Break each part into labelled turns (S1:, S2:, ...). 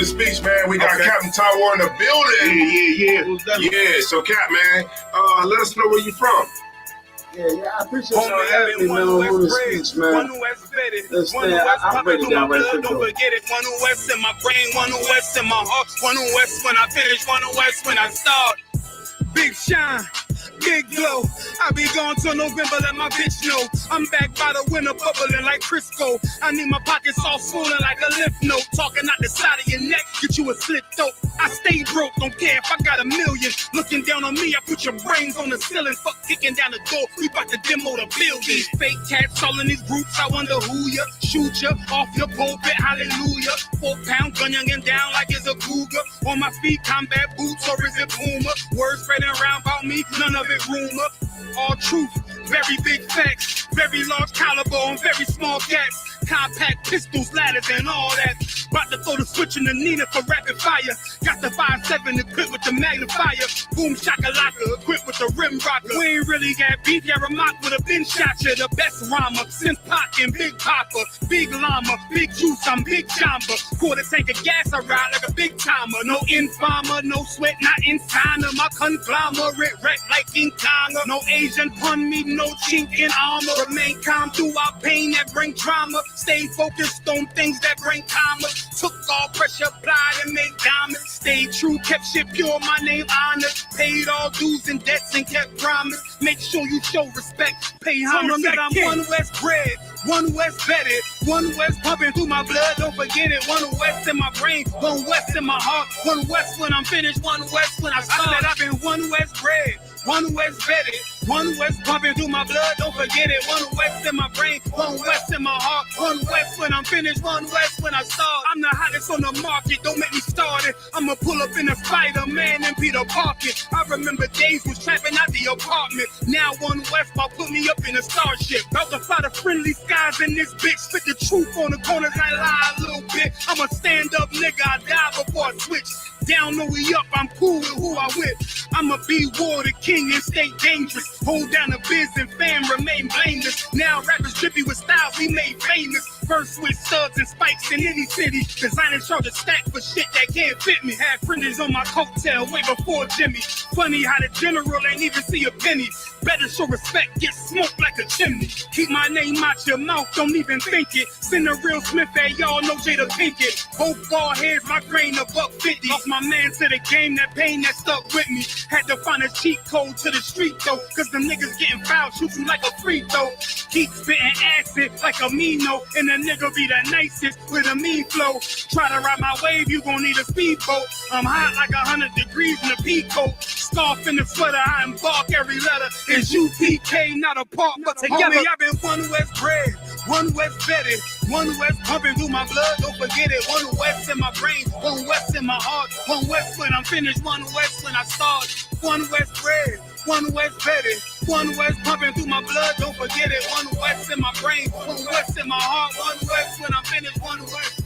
S1: the speech, man. We got Captain Tower in the building. Yeah. So, Cap, man, let us know where you from.
S2: Yeah, I appreciate y'all having me, man, on the speech, man. I'll break it down right quick,
S3: Don't forget it. One West in my brain, one West in my heart, one West when I finish, one West when I start. Big shine, big glow. I be gone till November, let my bitch know. I'm back by the winter, bubbling like Crisco. I need my pockets all swollen like a lymph node. Talking out the side of your neck, get you a slit throat. I stay broke, don't care if I got $1 million. Looking down on me, I put your brains on the ceiling. Fuck kicking down the door, we bout to demo the building. Fake cats all in these groups, I wonder who ya. Shoot ya off your pulpit, hallelujah. 4-pound gun youngin' down like it's a cougar. On my feet, combat boots, or is it Puma? Words spreading around about me, none of it rumor. All truth, very big facts. Very large caliber on very small gaps. Compact pistols, ladders, and all that. About to throw the switch in the Nina for rapid fire. Got the 5.7 equipped with the magnifier. Boom shakalaka, equipped with the rim rocker. We ain't really got beef, yeah, Ramak would have been shot you. The best rhymer, since Pac and Big Papa. Big llama, big juice, I'm Big Jamba. Quarter tank of gas, I ride like a big timer. No informer, no sweat, not inside of my conglomerate. Wreck like King Kong. No Asian pun me, no chink in armor. Remain calm throughout pain that bring trauma. Stay focused on things that bring karma. Took all pressure, applied and made diamonds. Stayed true, kept shit pure, my name honored. Paid all dues and debts and kept promise. Make sure you show respect. Pay homage that I'm One West bred, One West vetted, One West pumping through my blood, don't forget it. One West in my brain, One West in my heart. One West when I'm finished, One West when I start. I said I've been One West bred, One West vetted, One West pumping through my blood, don't forget it. One West in my brain, One West in my heart. One West when I'm finished, One West when I start. I'm the hottest on the market, don't make me start it. I'ma pull up in a Spider-Man and Peter Parker. I remember days was trapping out the apartment. Now One West about put me up in a starship. About to fly the friendly skies in this bitch. Spit the truth on the corners, I lie a little bit. I'm a stand-up nigga, I die before I switch. Down, no we up, I'm cool with who I with. I'ma be war the king and stay dangerous. Hold down the biz and fam, remain blameless. Now rappers drippy with styles we made famous. First with studs and spikes in any city. Designers charge a stack for shit that can't fit me. Had friends on my coattail way before Jimmy. Funny how the general ain't even see a penny. Better show respect, get smoked like a chimney. Keep my name out your mouth, don't even think it. Send a real Smith at y'all, no Jada Pinkett. Both ball heads, my grain a $1.50. Lost my man to the game, that pain that stuck with me. Had to find a cheat code to the street though, cause the niggas getting fouled, shoot you like a free throw. Keep spitting acid like a Mino, and the nigga be the nicest with a mean flow. Try to ride my wave, you gon' need a speedboat. I'm hot like 100 degrees in a peacoat. Scarf in the sweater, I embark every letter. It's UPK, not a part, but together. Homie, I've been One West bred, One West vetted, One West pumping through my blood, don't forget it. One West in my brain, One West in my heart. One West when I'm finished, One West when I start. One West bred, One West vetted, One West pumping through my blood, don't forget it. One West in my brain, One West in my heart. One West when I'm finished, One West.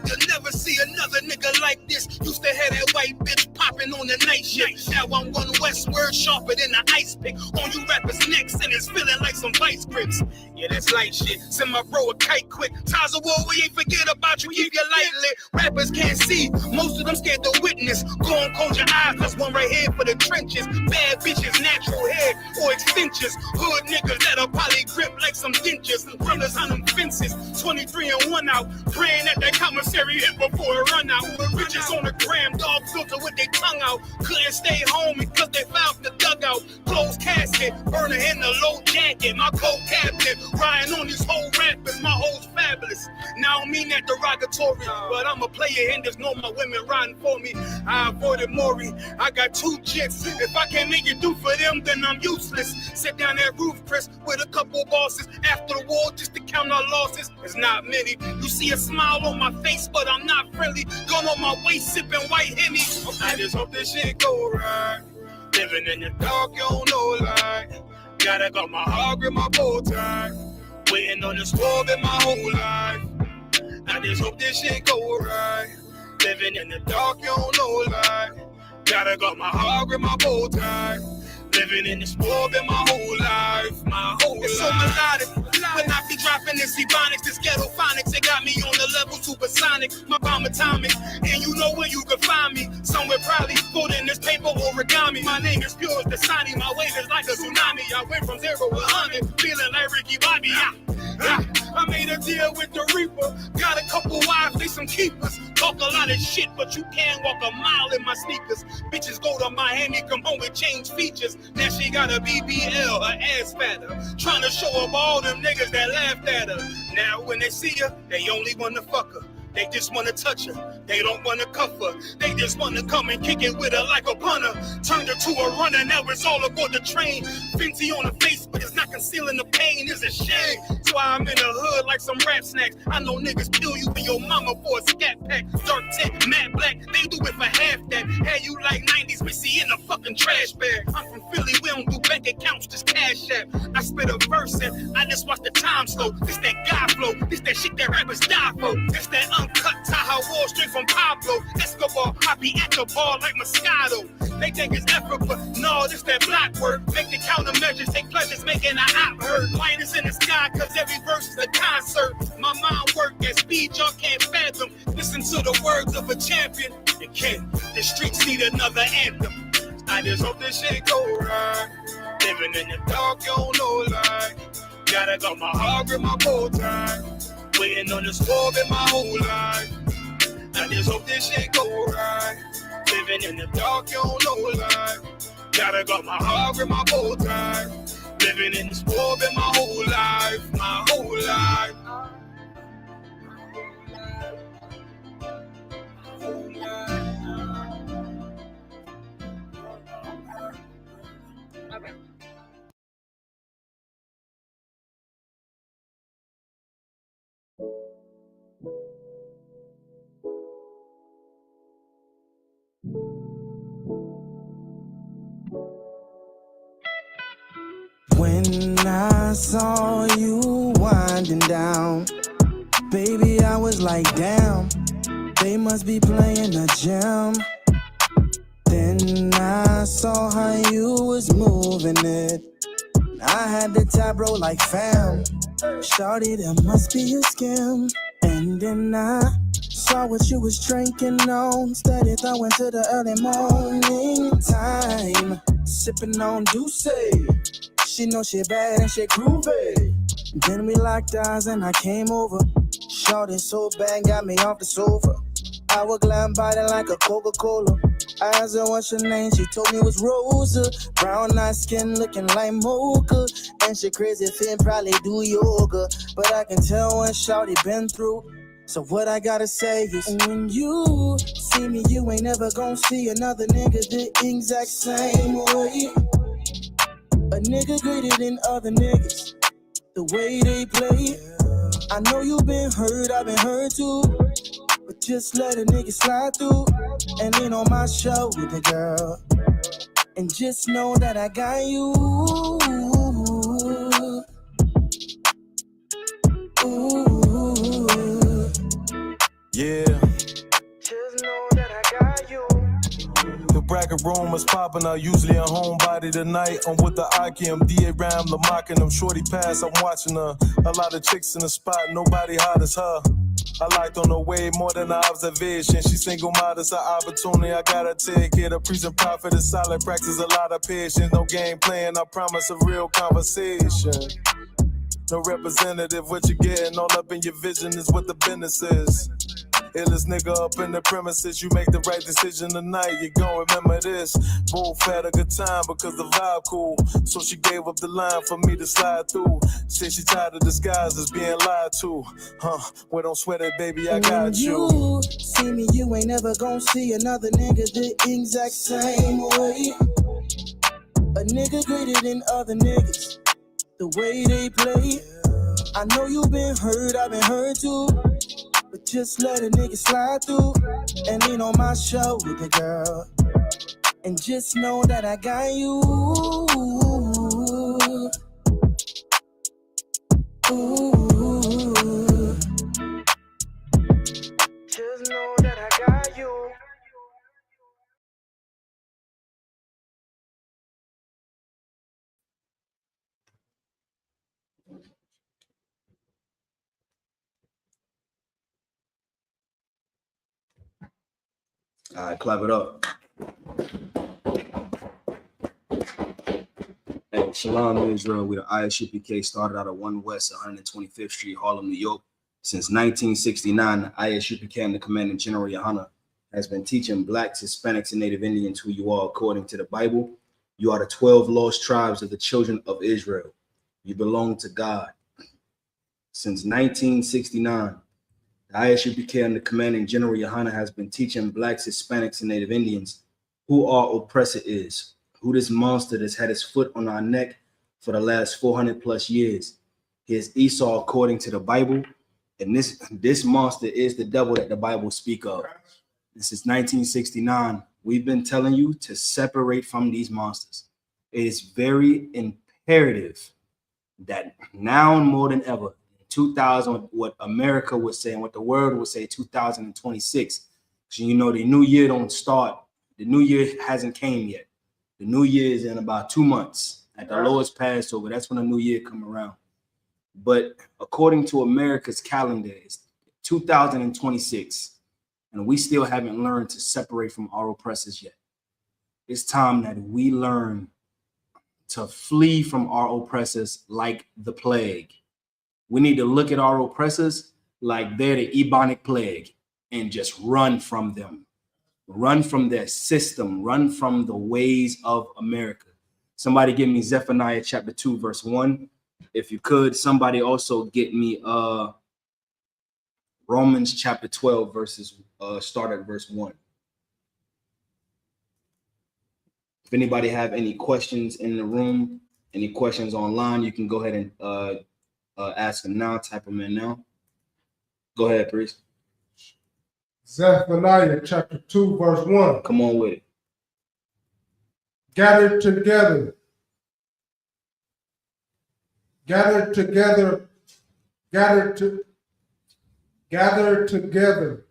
S3: You'll never see another nigga like this. Used to have that white bitch popping rapping on the night shift. Now I'm one westward, sharper than an ice pick. On you rappers' necks, and it's feeling like some vice grips. Yeah, that's light shit. Send my bro a kite quick. Ties of war, we ain't forget about you. Keep your light lit. Rappers can't see. Most of them scared to witness. Go on, close your eyes. There's one right here for the trenches. Bad bitches, natural hair or extensions. Hood niggas that'll probably grip like some dentures. Runners on them fences. 23 and 1 out. Praying that that commissary hit before it run out. Bitches on the gram, dog filter with their tongue out. Couldn't stay home because they found the dugout. Closed casket, burner in the low jacket. My cold cabinet, riding on these whole rappers. My hoes fabulous. Now I don't mean that derogatory, but I'm a player and there's no my women riding for me. I avoided Maury. I got 2 jits. If I can't make it do for them, then I'm useless. Sit down that roof, Chris, with a couple bosses. After the war, just to count our losses. It's not many. You see a smile on my face, but I'm not friendly. Gun on my waist, sipping white Henny. I just hope this shit go right. Living in the dark, you don't know light. Gotta got my heart with my bow tie. Waiting on the storm in my whole life. I just hope this shit go right. Living in the dark, you don't know light. Gotta got my heart with my bow tie. Living in the storm in my whole life. My whole life. It's so melodic. When I be dropping this ebonics, this ghetto phonics, it got me on the level supersonic. My bomb atomic, and you know where you can find me. Somewhere probably folding this paper origami. My name is pure as the Dasani, my wave is like a tsunami. I went from 0 to 100, feeling like Ricky Bobby. I made a deal with the Reaper. Got a couple wives, they some keepers. Talk a lot of shit, but you can't walk a mile in my sneakers. Bitches go to Miami, come home with change features. Now she got a BBL, her ass fatter. Trying to show up all them niggas that laughed at her. Now when they see her, they only wanna fuck her. They just wanna touch her. They don't wanna cuff her. They just wanna come and kick it with her like a punter. Turned her to a runner, now it's all aboard the train. Fenty on her face, but it's not concealing the pain. It's a shame. So I'm in the hood like some rap snacks. I know niggas kill you and your mama for a scat pack. Dark tint, matte black, they do it for half that. Had you like 90s Missy in a fucking trash bag. I'm from Philly, we don't do bank accounts, just cash app. I spit a verse and I just watch the time slow. This that guy flow, this that shit that rappers die for. This that uncut Tahoe Wall straight from Pablo Escobar. I be at the bar like Moscato. They think it's effort, but no, this that block work. Make the countermeasures, take pleasures, making an op hurt. Light is in the sky, cause every verse is a concert. My mind work at speed y'all can't fathom. Listen to the words of a champion. You can. The streets need another anthem. I just hope this shit go right. Living in the dark, you don't know light. Gotta got my heart with my bow tie. Waiting on the storm in my whole life. I just hope this shit go right. Living in the dark, you don't know life. Gotta got my heart with my bow tie. Living in the storm in my whole life. My whole life.
S4: When I saw you winding down, baby, I was like, damn, they must be playing a jam. Then I saw how you was moving it. I had the tab bro like fam. Shawty, that must be a scam. And then I saw what you was drinking on. Steady throwing to the early morning time. Sipping on Douce. She know she bad and she groovy. Then we locked eyes and I came over. Shawty so bad, got me off the sofa. I was glam body like a Coca-Cola. I asked her what's your name, she told me it was Rosa. Brown eyed skin looking like mocha. And she crazy fin, probably do yoga. But I can tell what Shawty been through. So what I gotta say is, when you see me, you ain't never gonna see another nigga the exact same way. A nigga greater than other niggas, the way they play. I know you been hurt, I've been hurt too. But just let a nigga slide through and lean on my shoulder, girl. And just know that I got you. Ooh.
S5: Yeah.
S4: Just know that I got you.
S5: The rumors popping out. Usually a homebody tonight. I'm with the Ikem, DA Ram, Lamocking them. Shorty pass, I'm watching her. A lot of chicks in the spot, nobody hot as her. I liked on her way more than an observation. She single modest, an opportunity. I gotta take it. A prison profit is solid, practice a lot of patience. No game playing, I promise a real conversation. No representative, what you getting all up in your vision is what the business is. Illest nigga up in the premises, you make the right decision tonight, you gon' remember this. Both had a good time because the vibe cool. So she gave up the line for me to slide through. Said she tired of disguises being lied to. Well, don't sweat it, baby, I got you.
S4: See me, you ain't never gon' see another nigga the exact same way. A nigga greater than other niggas, the way they play. I know you been hurt, I've been hurt too. But just let a nigga slide through and lean on my shoulder, girl. And just know that I got you. Ooh. Just know that I got you.
S6: All right, clap it up. Hey, Shalom Israel. We the ISUPK started out at 1 West 125th Street, Harlem, New York. Since 1969, the ISUPK and the Commanding General Yohana has been teaching Blacks, Hispanics, and Native Indians who you are according to the Bible. You are the 12 lost tribes of the children of Israel. You belong to God. Since 1969, the ISUPK and the Commanding General Yohana has been teaching Blacks, Hispanics, and Native Indians who our oppressor is, who this monster that's had his foot on our neck for the last 400 plus years. He is Esau according to the Bible, and this monster is the devil that the Bible speak of. And since 1969, we've been telling you to separate from these monsters. It is very imperative that now more than ever, 2000, what America would say and what the world would say, 2026. So you know the new year don't start. The new year hasn't came yet. The new year is in about 2 months at the lowest Passover. That's when the new year come around. But according to America's calendar, it's 2026, and we still haven't learned to separate from our oppressors yet. It's time that we learn to flee from our oppressors like the plague. We need to look at our oppressors like they're the Ebonic plague and just run from them. Run from their system. Run from the ways of America. Somebody give me Zephaniah chapter 2, verse 1. If you could, somebody also get me Romans chapter 12, start at verse 1. If anybody have any questions in the room, any questions online, you can go ahead and ask them now, type them in now. Go ahead, priest.
S7: Zephaniah chapter 2, verse 1.
S6: Come on with it.
S7: Gather together. Gather together. Gather together.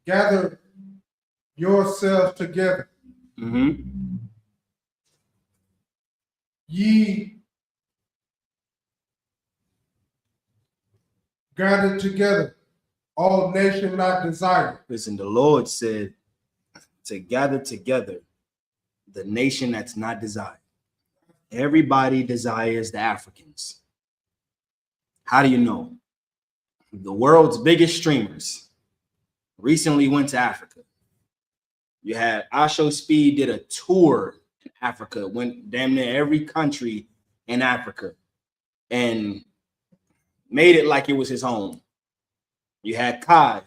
S7: Gather yourselves together.
S6: Mm-hmm.
S7: Ye gather together, all nations not desired.
S6: Listen, the Lord said to gather together the nation that's not desired. Everybody desires the Africans. How do you know? The world's biggest streamers recently went to Africa. You had Asho Speed did a tour in Africa, went damn near every country in Africa and made it like it was his home. You had Kai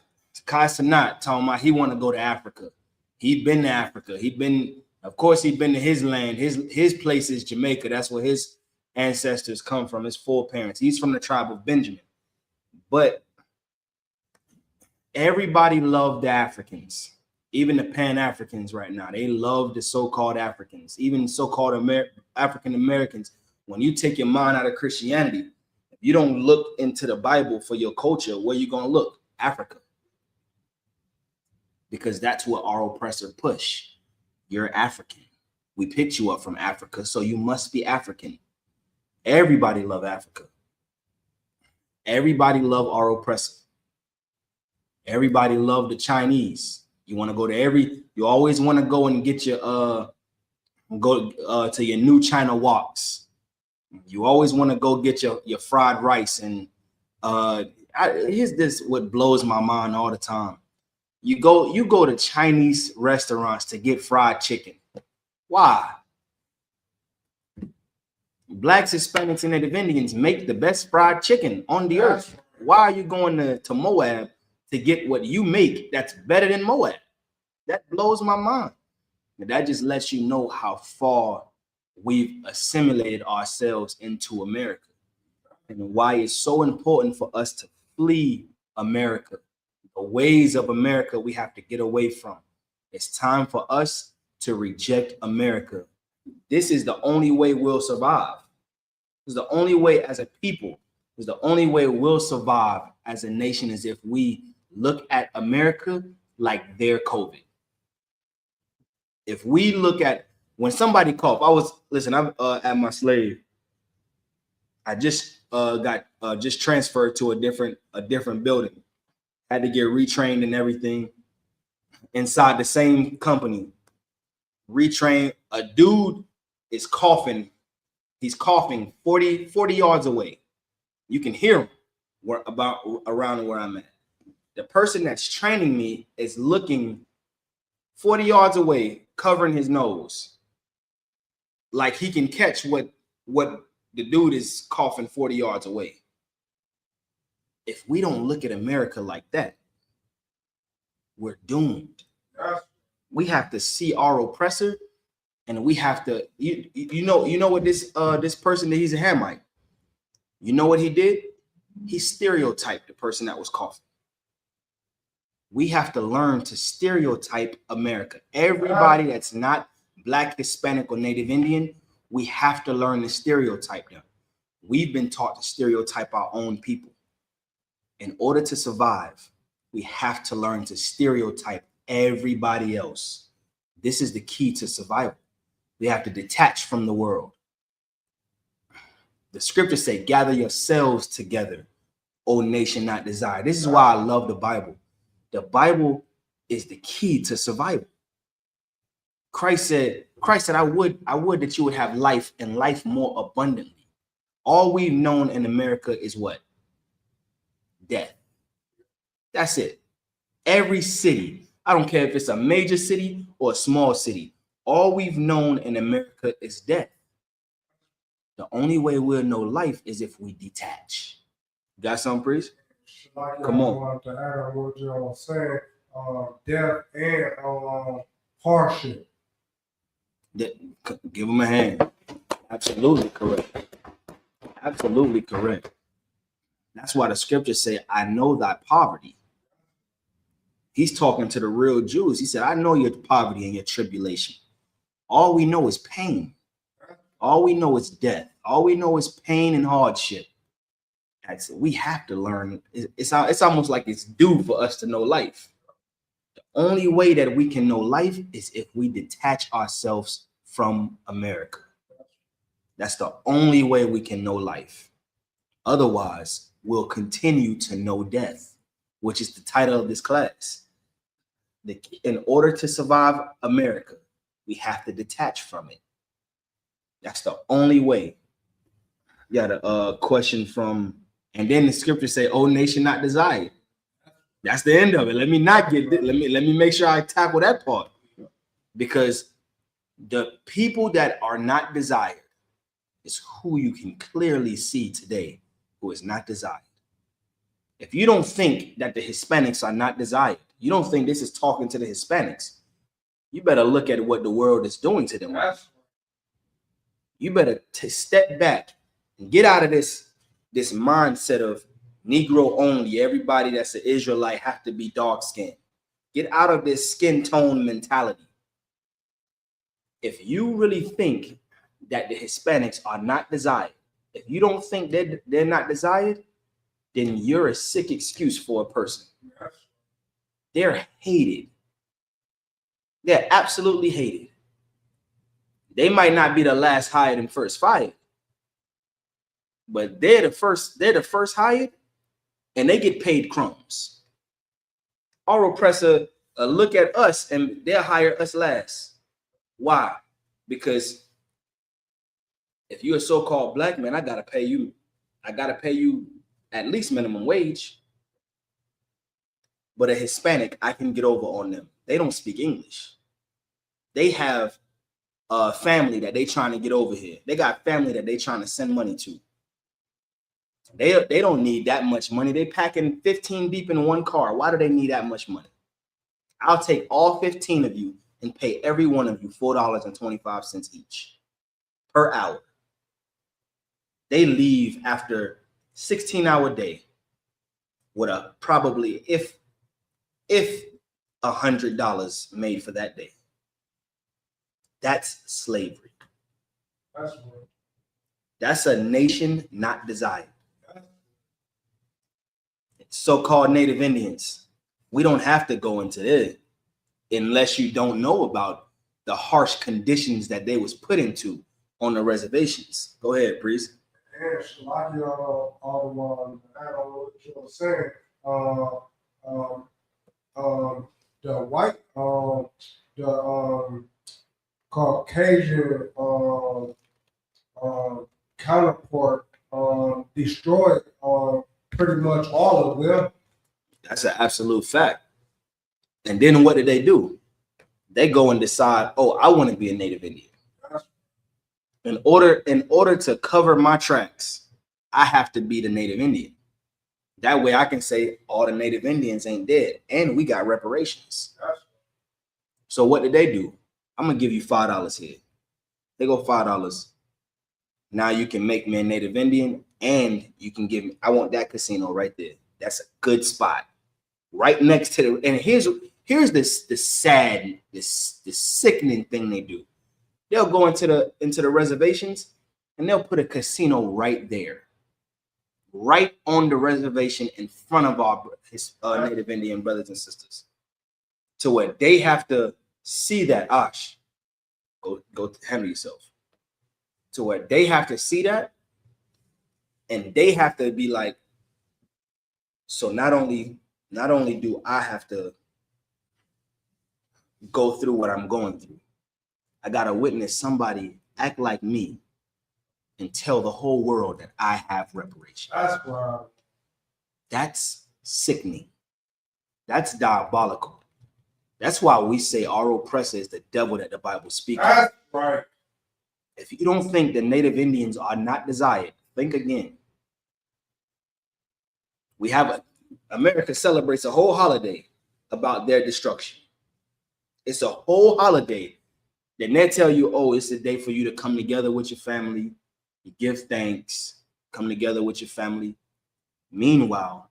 S6: Sanat talking about he want to go to Africa. He'd been to Africa. He'd been to his land. His place is Jamaica. That's where his ancestors come from, his foreparents. He's from the tribe of Benjamin. But everybody loved the Africans, even the Pan-Africans right now. They love the so-called Africans, even so-called African Americans. When you take your mind out of Christianity, if you don't look into the Bible for your culture, where you going to look? Africa. Because that's what our oppressor push. You're African. We picked you up from Africa, so you must be African. Everybody love Africa. Everybody love our oppressor. Everybody love the Chinese. You want to go to you always want to go and get your to your new China walks. You always want to go get your fried rice. And here's this what blows my mind all the time. You go to Chinese restaurants to get fried chicken. Why? Blacks, Hispanics, and Native Indians make the best fried chicken on the earth. Why are you going to Moab to get what you make that's better than Moab? That blows my mind. And that just lets you know how far we've assimilated ourselves into America and why it's so important for us to flee America. The ways of America we have to get away from. It's time for us to reject America. This is the only way we'll survive. This is the only way as a people. This is the only way we'll survive as a nation, is if we look at America like their COVID. If we look at when somebody cough, I'm at my slave. I just got transferred to a different building. Had to get retrained and everything inside the same company. Retrain. A dude is coughing. He's coughing 40 yards away. You can hear him around where I'm at. The person that's training me is looking 40 yards away, covering his nose, like he can catch what the dude is coughing 40 yards away. If we don't look at America like that, we're doomed. We have to see our oppressor, and we have to, you know what this person that he's a Hamite. You know what he did? He stereotyped the person that was coughing. We have to learn to stereotype America. Everybody that's not Black, Hispanic, or Native Indian, we have to learn to stereotype them. We've been taught to stereotype our own people. In order to survive, we have to learn to stereotype everybody else. This is the key to survival. We have to detach from the world. The scriptures say, gather yourselves together, O nation not desired. This is why I love the Bible. The Bible is the key to survival. Christ said, I would that you would have life and life more abundantly. All we've known in America is what? Death. That's it. Every city, I don't care if it's a major city or a small city, all we've known in America is death. The only way we'll know life is if we detach. Got something, Priest? Come on.
S7: I want to add on what you're saying, death and hardship.
S6: Give him a hand. Absolutely correct. Absolutely correct. That's why the scriptures say, I know thy poverty. He's talking to the real Jews. He said, I know your poverty and your tribulation. All we know is pain. All we know is death. All we know is pain and hardship. We have to learn. It's almost like it's due for us to know life. The only way that we can know life is if we detach ourselves from America. That's the only way we can know life. Otherwise, we'll continue to know death, which is the title of this class. In order to survive America, we have to detach from it. That's the only way. Got a question from, and then the scriptures say, "O nation not desired." That's the end of it. Let me not get. Let me make sure I tackle that part, because the people that are not desired is who you can clearly see today, who is not desired. If you don't think that the Hispanics are not desired, you don't think this is talking to the Hispanics, you better look at what the world is doing to them. You better step back and get out of this mindset of Negro only. Everybody that's an Israelite have to be dark skinned. Get out of this skin tone mentality. If you really think that the Hispanics are not desired, if you don't think they're not desired, then you're a sick excuse for a person. They're hated. They're absolutely hated. They might not be the last hired and first fired, but they're the first hired, and they get paid crumbs. Our oppressor look at us and they'll hire us last. Why? Because if you're a so-called black man, I gotta pay you at least minimum wage. But a Hispanic, I can get over on them. They don't speak English. They have a family that they trying to get over here. They got family that they trying to send money to. They don't need that much money. They packing 15 deep in one car. Why do they need that much money? I'll take all 15 of you and pay every one of you $4.25 each per hour. They leave after 16-hour day with a probably if $100 made for that day. That's slavery. That's a nation not desired. So-called Native Indians, we don't have to go into it unless you don't know about the harsh conditions that they was put into on the reservations. Go ahead, priest.
S7: And Shalaki, all the add on what you were saying. The white, the Caucasian counterpart destroyed pretty much all of them.
S6: That's an absolute fact. And then what did they do? They go and decide, oh, I want to be a Native Indian. In order to cover my tracks, I have to be the Native Indian. That way I can say all the Native Indians ain't dead and we got reparations. So what did they do? I'm going to give you $5 here. They go $5. Now you can make me a Native Indian and you can give me, I want that casino right there. That's a good spot. Right next to the, and here's the sad, this sickening thing they do. They'll go into the reservations and they'll put a casino right there. Right on the reservation in front of our Native Indian brothers and sisters. To where they have to see that, go handle yourself. To where they have to see that and they have to be like, so not only do I have to go through what I'm going through, I got to witness somebody act like me and tell the whole world that I have reparations.
S7: That's wild.
S6: That's sickening. That's diabolical. That's why we say our oppressor is the devil that the Bible speaks.
S7: That's right.
S6: If you don't think the Native Indians are not desired, think again. We have America celebrates a whole holiday about their destruction. It's a whole holiday. Then they tell you, oh, it's a day for you to come together with your family. You give thanks, come together with your family. Meanwhile,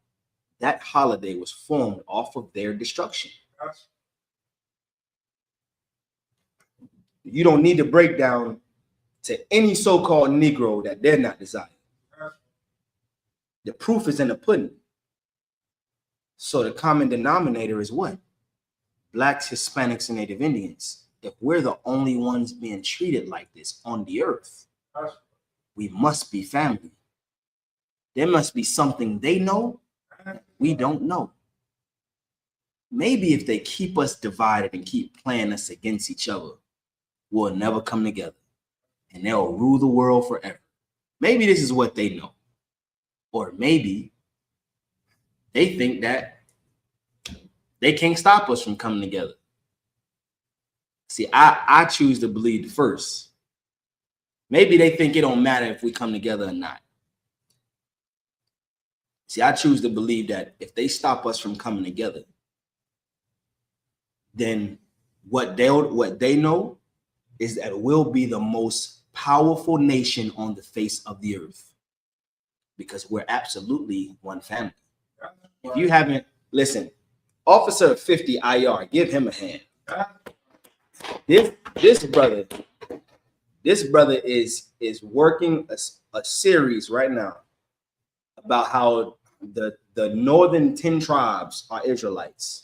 S6: that holiday was formed off of their destruction. You don't need to break down to any so-called Negro that they're not desired. The proof is in the pudding. So the common denominator is what? Blacks, Hispanics, and Native Indians. If we're the only ones being treated like this on the earth, we must be family. There must be something they know we don't know. Maybe if they keep us divided and keep playing us against each other, we'll never come together and they'll rule the world forever. Maybe this is what they know. Or maybe they think that they can't stop us from coming together. See, I choose to believe the first. Maybe they think it don't matter if we come together or not. See, I choose to believe that if they stop us from coming together, then what they know is that we'll be the most powerful nation on the face of the earth because we're absolutely one family. If you haven't, listen, Officer 50 IR, give him a hand. This brother is working a series right now about how the northern 10 tribes are Israelites.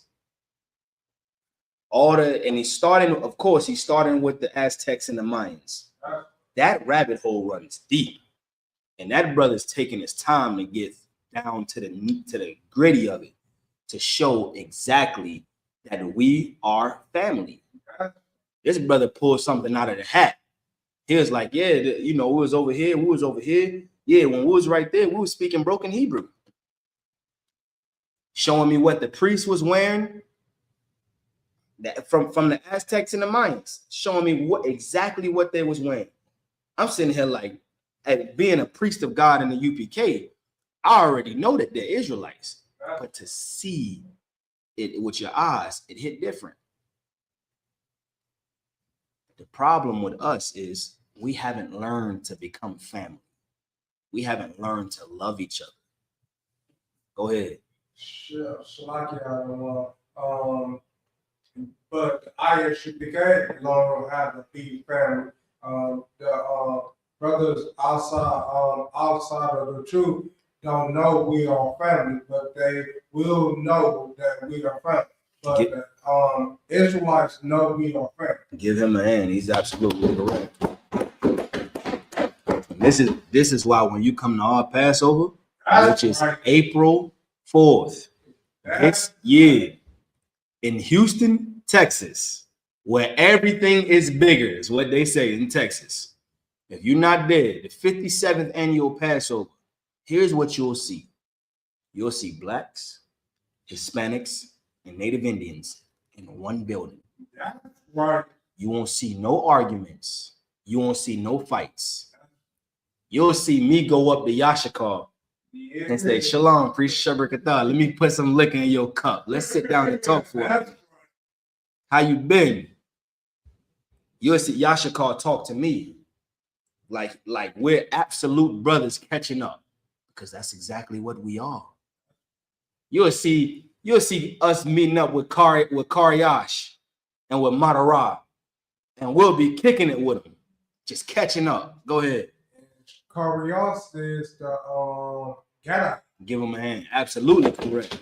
S6: And he's starting, of course, he's starting with the Aztecs and the Mayans. That rabbit hole runs deep. And that brother's taking his time to get down to the gritty of it, to show exactly that we are family. This brother pulled something out of the hat. He was like, yeah, we was over here. We was over here. Yeah, when we was right there, we was speaking broken Hebrew. Showing me what the priest was wearing from the Aztecs and the Mayans. Showing me exactly what they was wearing. I'm sitting here like, being a priest of God in the UPK, I already know that they're Israelites. But to see it with your eyes, it hit different. The problem with us is we haven't learned to become family. We haven't learned to love each other. Go ahead.
S7: Sure, but ISUPK don't have to be family. The brothers outside of the truth don't know we are family, but they will know that we are family. But Israelites know we are family.
S6: Give him a hand. He's absolutely correct. This is why when you come to our Passover, which is April 4th, this year in Houston, Texas, where everything is bigger, is what they say in Texas. If you're not there, the 57th annual Passover, here's what you'll see. You'll see blacks, Hispanics, and Native Indians in one building.
S7: That's right.
S6: You won't see no arguments. You won't see no fights. You'll see me go up to Yashikar and say, Shalom, priest Shabrakatah, let me put some liquor in your cup. Let's sit down and talk for it. How you been? You'll see Yashikar talk to me like we're absolute brothers catching up, because that's exactly what we are. You'll see us meeting up with Karyash and with Madara, and we'll be kicking it with them, just catching up. Go ahead.
S7: Karyash is the Gadite.
S6: Give him a hand. Absolutely correct.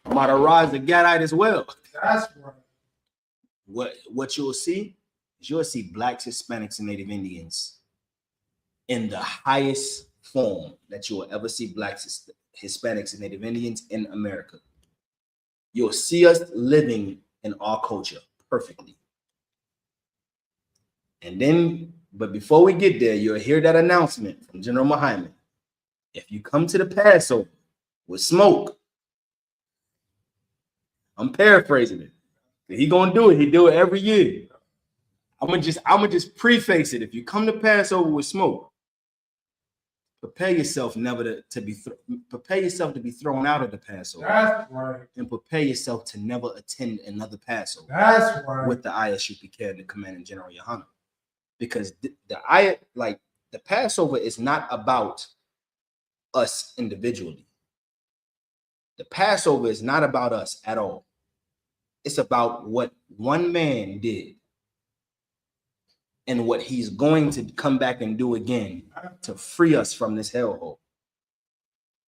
S6: Madara is the Gadite as well.
S7: That's right.
S6: What you'll see is you'll see blacks, Hispanics, and Native Indians in the highest form that you will ever see blacks, Hispanics, and Native Indians in America. You'll see us living in our culture perfectly. And then, but before we get there, you'll hear that announcement from General Muhammad. If you come to the Passover with smoke, I'm paraphrasing it. He gonna do it. He do it every year. I'm gonna just preface it. If you come to Passover with smoke, prepare yourself to be thrown out of the Passover.
S7: That's right.
S6: And prepare yourself to never attend another Passover.
S7: That's right.
S6: With the ISUPK and the Commanding General Yohanan. Because the Passover is not about us individually. The Passover is not about us at all. It's about what one man did and what he's going to come back and do again to free us from this hellhole.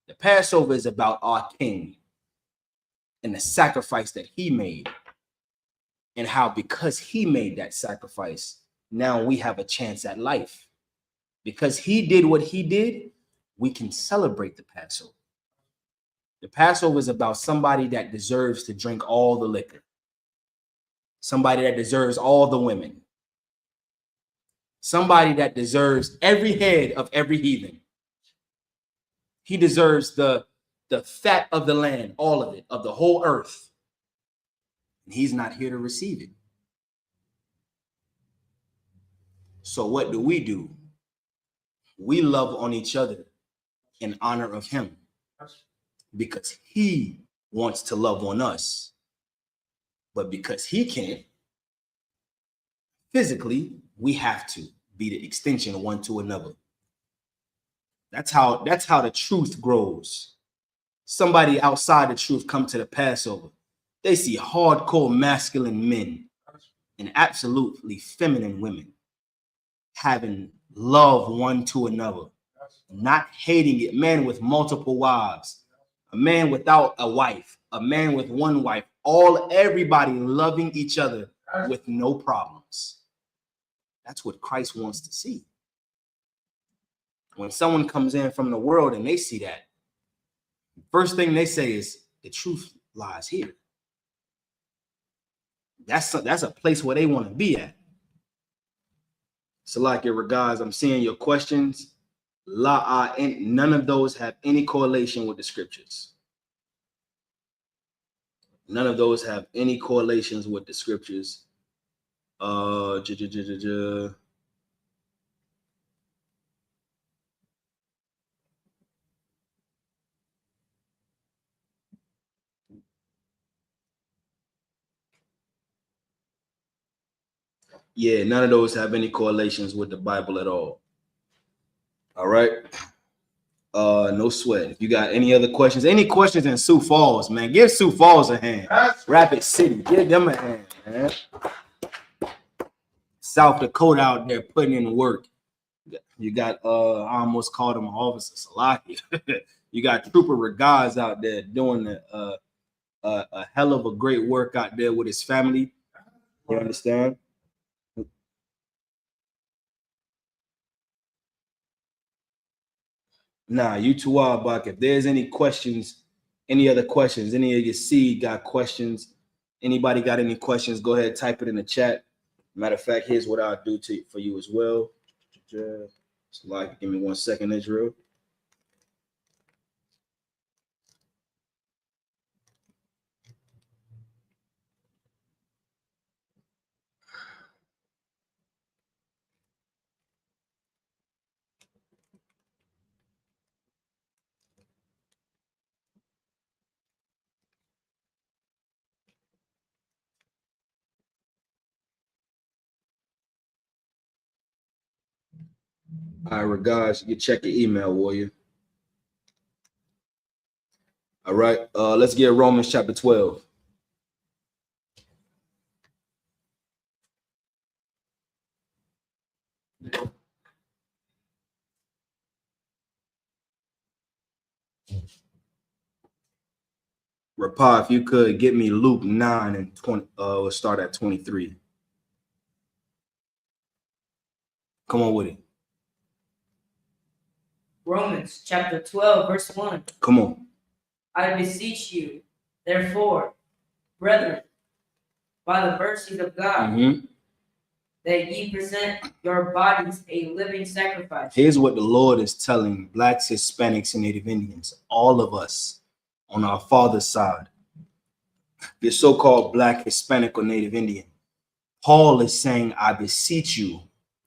S6: The Passover is about our King and the sacrifice that he made, and how because he made that sacrifice, now we have a chance at life. Because he did what he did, we can celebrate the Passover. The Passover is about somebody that deserves to drink all the liquor. Somebody that deserves all the women. Somebody that deserves every head of every heathen. He deserves the fat of the land, all of it, of the whole earth. And he's not here to receive it. So what do? We love on each other in honor of him, because he wants to love on us. But because he can't, physically, we have to be the extension of one to another. That's how the truth grows. Somebody outside the truth come to the Passover. They see hardcore masculine men and absolutely feminine women having love one to another, not hating it. Man with multiple wives, a man without a wife, a man with one wife, Everybody loving each other with no problems. That's what Christ wants to see. When someone comes in from the world and they see that, first thing they say is the truth lies here. That's a place where they want to be at. So like in regards, I'm seeing your questions. None of those have any correlation with the scriptures. None of those have any correlations with the scriptures. Yeah, none of those have any correlations with the Bible at all. All right. No sweat. If you got any other questions, in Sioux Falls, man, give Sioux Falls a hand. Rapid City, give them a hand, man. South Dakota out there putting in work. You got I almost called him Officer Salaki. You got Trooper Regards out there doing a hell of a great work out there with his family. You understand? Nah, you too are, Buck. If there's any questions, any other questions, any of your seed got questions, anybody got any questions, go ahead, type it in the chat. Matter of fact, here's what I'll do for you as well. So like, give me 1 second, Israel. All right, regards. You can check your email, warrior. All right, let's get Romans chapter 12. Rapah, if you could get me Luke 9 and 20, we'll start at 23. Come on with it.
S8: Romans chapter 12, verse 1.
S6: Come on.
S8: I beseech you, therefore, brethren, by the mercies of God, that ye present your bodies a living sacrifice.
S6: Here's what the Lord is telling Blacks, Hispanics, and Native Indians, all of us on our father's side, the so-called Black, Hispanic, or Native Indian. Paul is saying, I beseech you.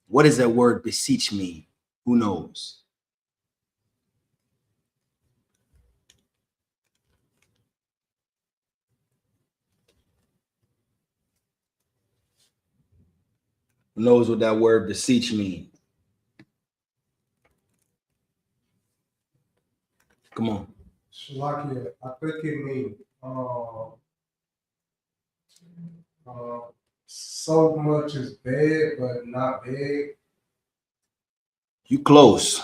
S6: What does that word beseech mean? Who knows? Who knows what that word beseech means? Come on.
S7: Shalakia, I think it means so much is bad, but not bad.
S6: You close.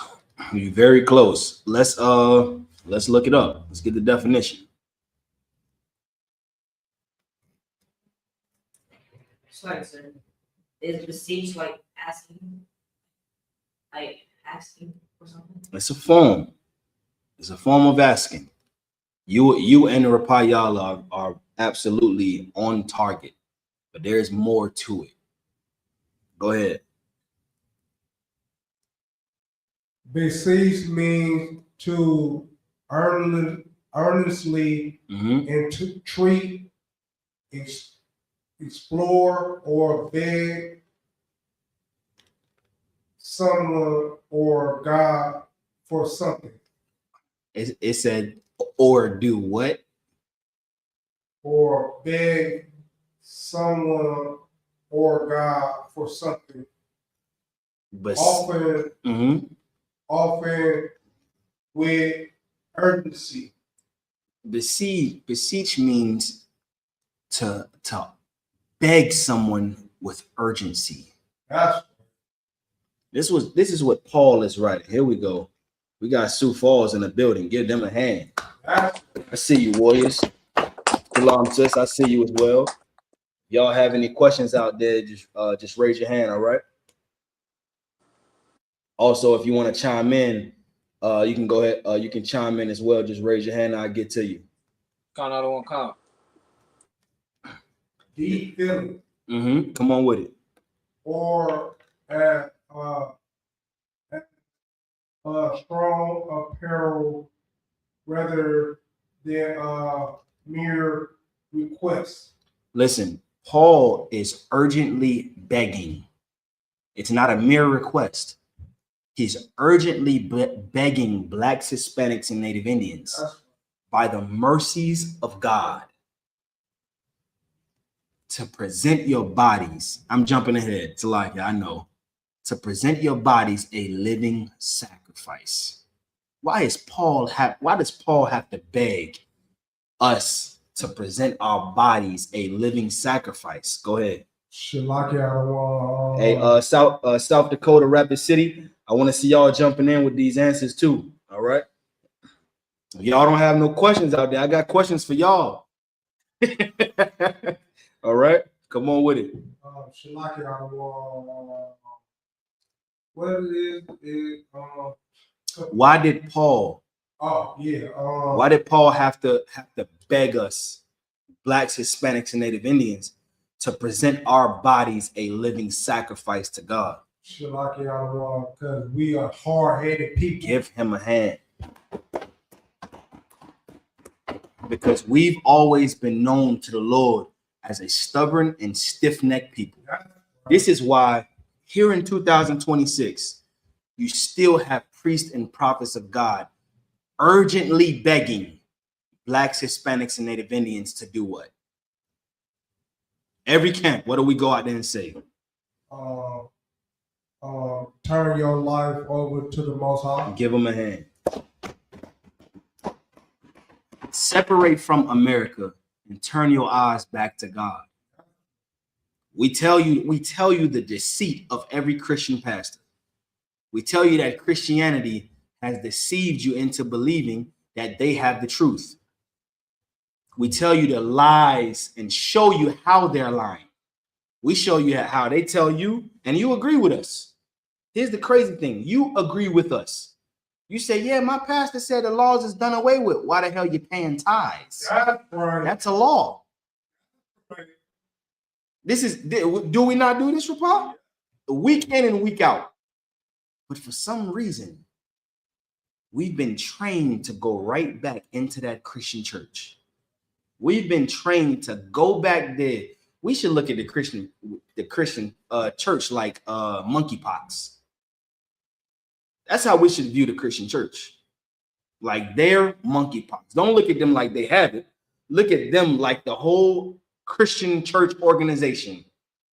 S6: You very close. Let's look it up. Let's get the definition.
S8: Sorry, sir. Is beseech like asking? Like asking for something?
S6: It's a form. It's a form of asking. You and the Rapayala are absolutely on target, but there's more to it. Go ahead.
S7: Beseech means to earnestly and to treat, explore, or beg someone or God for something.
S6: It said, or do what?
S7: Or beg someone or God for something.
S6: But
S7: often with urgency.
S6: Beseech means to beg someone with urgency. This is what Paul is writing. Here we go. We got Sioux Falls in the building. Give them a hand. I see you, warriors. Shalom, sis. I see you as well. Y'all have any questions out there, just raise your hand, all right? Also, if you want to chime in, you can go ahead. You can chime in as well. Just raise your hand and I'll get to you.
S7: Deep feeling.
S6: Come on with it.
S7: Or strong apparel rather than mere requests.
S6: Listen, Paul is urgently begging. It's not a mere request. He's urgently begging Blacks, Hispanics, and Native Indians by the mercies of God to present your bodies. I'm jumping ahead to like, I know. To present your bodies a living sacrifice. Why does Paul have to beg us to present our bodies a living sacrifice? Go ahead. Hey, South Dakota, Rapid City. I want to see y'all jumping in with these answers too. All right. Y'all don't have no questions out there. I got questions for y'all. All right. Come on with it.
S7: What is
S6: why did Paul?
S7: Why
S6: did Paul have to beg us, Blacks, Hispanics, and Native Indians, to present our bodies a living sacrifice to God?
S7: Because we are hard-headed people.
S6: Give him a hand. Because we've always been known to the Lord as a stubborn and stiff-necked people. This is why here in 2026, you still have priests and prophets of God urgently begging Blacks, Hispanics, and Native Indians to do what? Every camp, what do we go out there and say?
S7: Turn your life over to the Most High.
S6: Give them a hand. Separate from America and turn your eyes back to God. We tell you the deceit of every Christian pastor. We tell you that Christianity has deceived you into believing that they have the truth. We tell you the lies and show you how they're lying. We show you how they tell you, and you agree with us. Here's the crazy thing. You agree with us. You say, yeah, my pastor said the laws is done away with. Why the hell you paying tithes? That's a law. Do we not do this, Rapal? Week in and week out. But for some reason, we've been trained to go right back into that Christian church. We've been trained to go back there. We should look at the Christian church like monkeypox. That's how we should view the Christian church. Like they're monkeypox. Don't look at them like they have it. Look at them like the whole Christian church organization.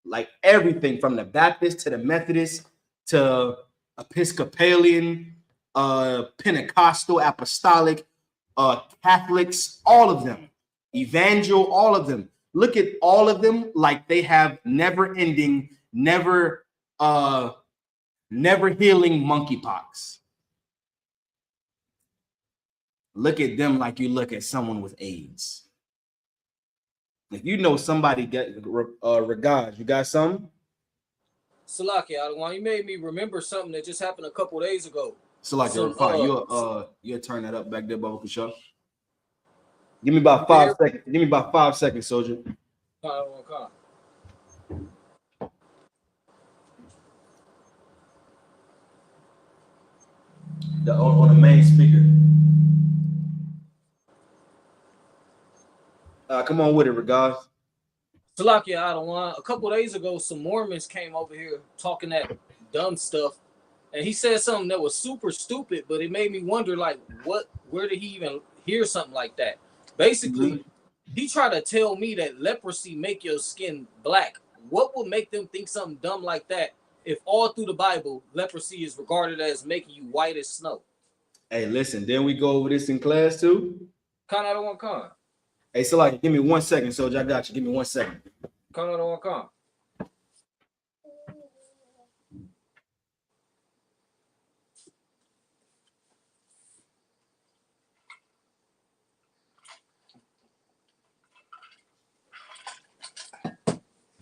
S6: Like everything from the Baptist to the Methodist to Episcopalian, Pentecostal, Apostolic, Catholics, all of them. Evangel, all of them. Look at all of them like they have never-ending, never healing monkeypox. Look at them like you look at someone with AIDS. If you know somebody get regards, you got something?
S9: Salaki, you made me remember something that just happened a couple days ago.
S6: Salaki, you'll turn that up back there, Bubba Kashaw. Give me about 5 seconds. Give me about 5 seconds, soldier. On the main speaker. Come on with it, regards.
S9: Salakia, a couple days ago, some Mormons came over here talking that dumb stuff, and he said something that was super stupid, but it made me wonder, like, where did he even hear something like that? Basically, he tried to tell me that leprosy make your skin black. What would make them think something dumb like that if all through the Bible, leprosy is regarded as making you white as snow?
S6: Hey, listen, didn't we go over this in class too?
S9: Con.
S6: Hey, Salaki, give me 1 second, soldier. I got you. Give me 1 second.
S9: Con.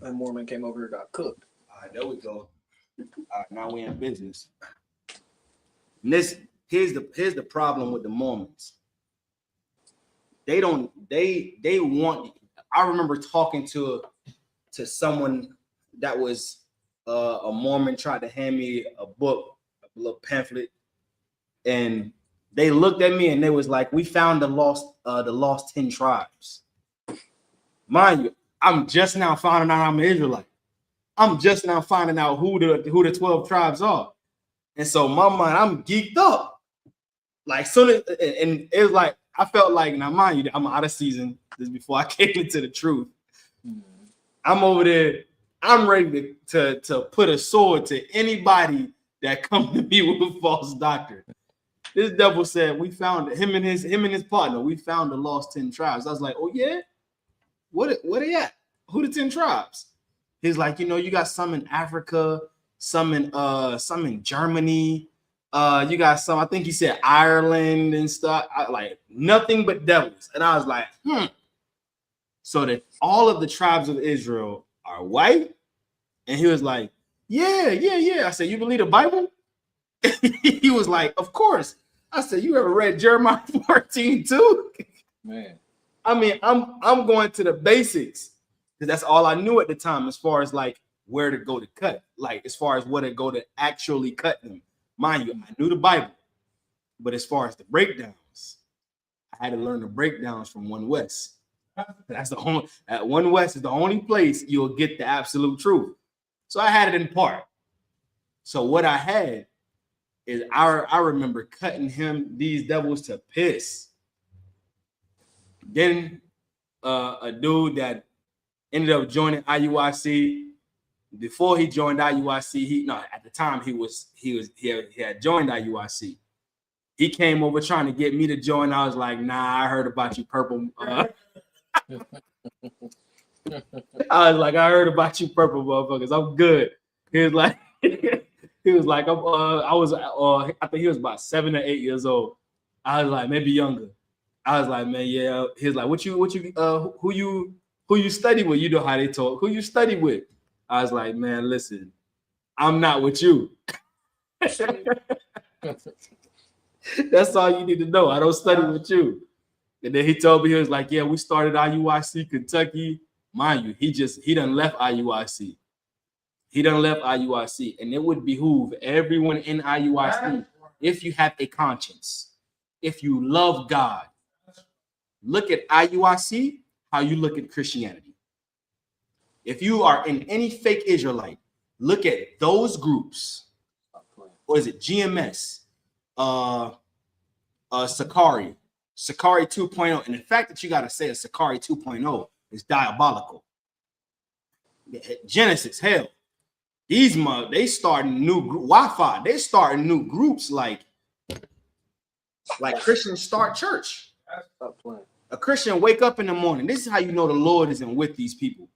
S9: That Mormon came over here, got cooked.
S6: All right, there we go. All right, now we're in business. And here's the problem with the Mormons. They want. I remember talking to someone that was a Mormon, tried to hand me a book, a little pamphlet, and they looked at me and they was like, "We found the lost 10 tribes." Mind you, I'm just now finding out I'm an Israelite. I'm just now finding out who the 12 tribes are. And so my mind, I'm geeked up. Like soon as, and it was like, I felt like, now mind you, I'm out of season. This is before I came into the truth. I'm over there, I'm ready to put a sword to anybody that comes to me with a false doctrine. This devil said, we found him and his partner, we found the lost 10 tribes. I was like, oh yeah? What they at? Who the 10 tribes? He's like, you got some in Africa, some in Germany. You got some, I think he said Ireland and stuff. Like nothing but devils. And I was like, So that all of the tribes of Israel are white? And he was like, yeah. I said, you believe the Bible? He was like, of course. I said, you ever read Jeremiah 14 too?
S9: Man.
S6: I mean, I'm going to the basics because that's all I knew at the time as far as like where to go to cut, like as far as where to go to actually cut them. Mind you, I knew the Bible, but as far as the breakdowns, I had to learn the breakdowns from One West. That's the only at One West is the only place you'll get the absolute truth. So I had it in part. So what I had is I remember cutting these devils to piss. Then a dude that ended up joining IUIC. Before he joined IUIC, at the time he had joined IUIC. He came over trying to get me to join. I was like, nah, I heard about you, purple. I was like, I heard about you, purple motherfuckers. I'm good. He was like, I think he was about 7 or 8 years old. I was like, maybe younger. I was like, man, yeah. He was like, who you study with? You know how they talk. Who you study with? I was like, man, listen, I'm not with you. That's all you need to know. I don't study with you. And then he told me, he was like, yeah, we started IUIC Kentucky. Mind you, he done left IUIC. He done left IUIC. And it would behoove everyone in IUIC, if you have a conscience, if you love God, look at IUIC how you look at Christianity. If you are in any fake Israelite, look at those groups. What is it? GMS, Sakari 2.0. And the fact that you got to say a Sakari 2.0 is diabolical. Genesis, hell, they starting new Wi-Fi. They starting new groups like Christians start church. A Christian wake up in the morning. This is how you know the Lord isn't with these people.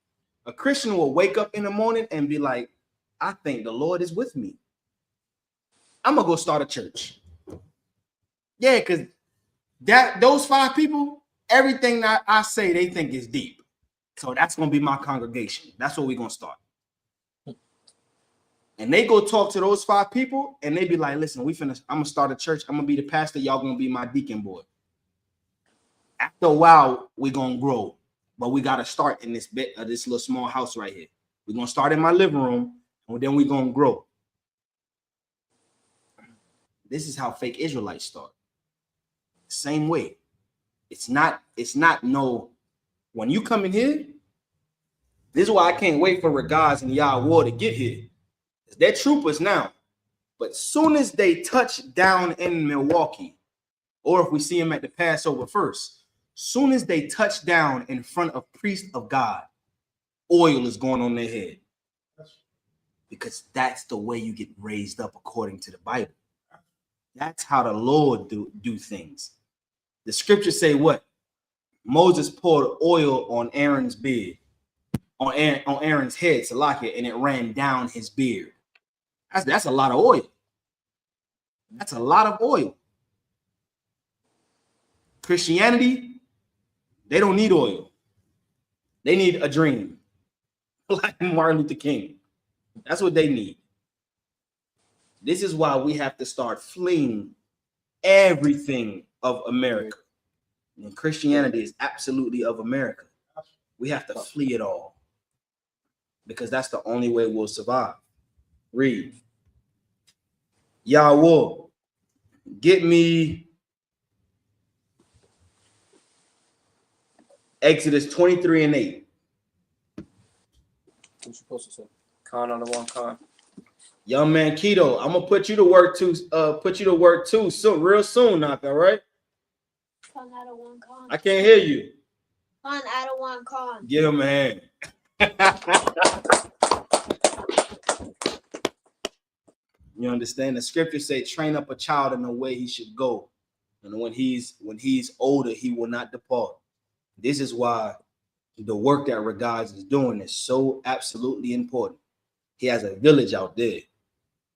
S6: A Christian will wake up in the morning and be like, I think the Lord is with me. I'm gonna go start a church. Yeah, because those 5 people, everything that I say, they think is deep. So that's gonna be my congregation. That's what we're gonna start. And they go talk to those 5 people, and they be like, listen, I'm gonna start a church. I'm gonna be the pastor. Y'all gonna be my deacon boy. After a while, we're gonna grow. But we gotta start in this little small house right here. We're gonna start in my living room, and then we're gonna grow. This is how fake Israelites start. Same way. It's not no. When you come in here, this is why I can't wait for Regards and Yah War to get here. They're troopers now. But soon as they touch down in Milwaukee, or if we see them at the Passover first, soon as they touch down in front of priests of God, oil is going on their head. Because that's the way you get raised up according to the Bible. That's how the Lord do things. The scriptures say what? Moses poured oil on Aaron's beard, on Aaron's head, Salakia, and it ran down his beard. That's a lot of oil. That's a lot of oil. Christianity, they don't need oil. They need a dream. like Martin Luther King. That's what they need. This is why we have to start fleeing everything of America. And Christianity is absolutely of America. We have to flee it all because that's the only way we'll survive. Read. Yahweh, get me Exodus 23 and 8.
S9: What you supposed to say? Con on the one con.
S6: Young man Keto, I'm gonna put you to work too. So real soon, Knock, all right?
S10: Con out of one con.
S6: I can't hear you.
S10: Con out of one con.
S6: Give him a hand. You understand? The scriptures say, train up a child in the way he should go. And when he's older, he will not depart. This is why the work that Regards is doing is so absolutely important. He has a village out there.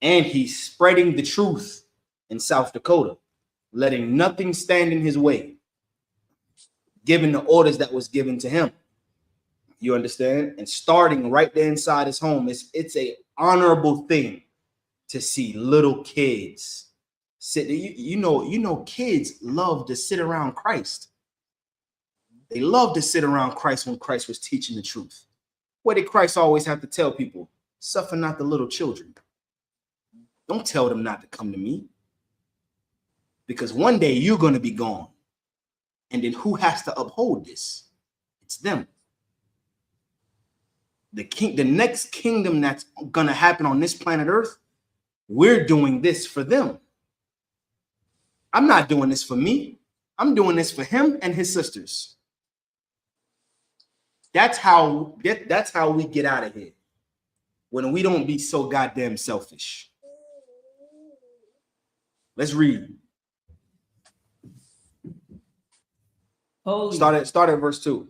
S6: And he's spreading the truth in South Dakota, letting nothing stand in his way, giving the orders that was given to him. You understand? And starting right there inside his home, it's a honorable thing to see little kids sit. You know, kids love to sit around Christ. They love to sit around Christ when Christ was teaching the truth. What did Christ always have to tell people? Suffer not the little children. Don't tell them not to come to me. Because one day you're going to be gone. And then who has to uphold this? It's them. The next kingdom that's going to happen on this planet Earth, we're doing this for them. I'm not doing this for me. I'm doing this for him and his sisters. That's how we get out of here. When we don't be so goddamn selfish. Let's read.
S8: Holy.
S6: Start at verse 2.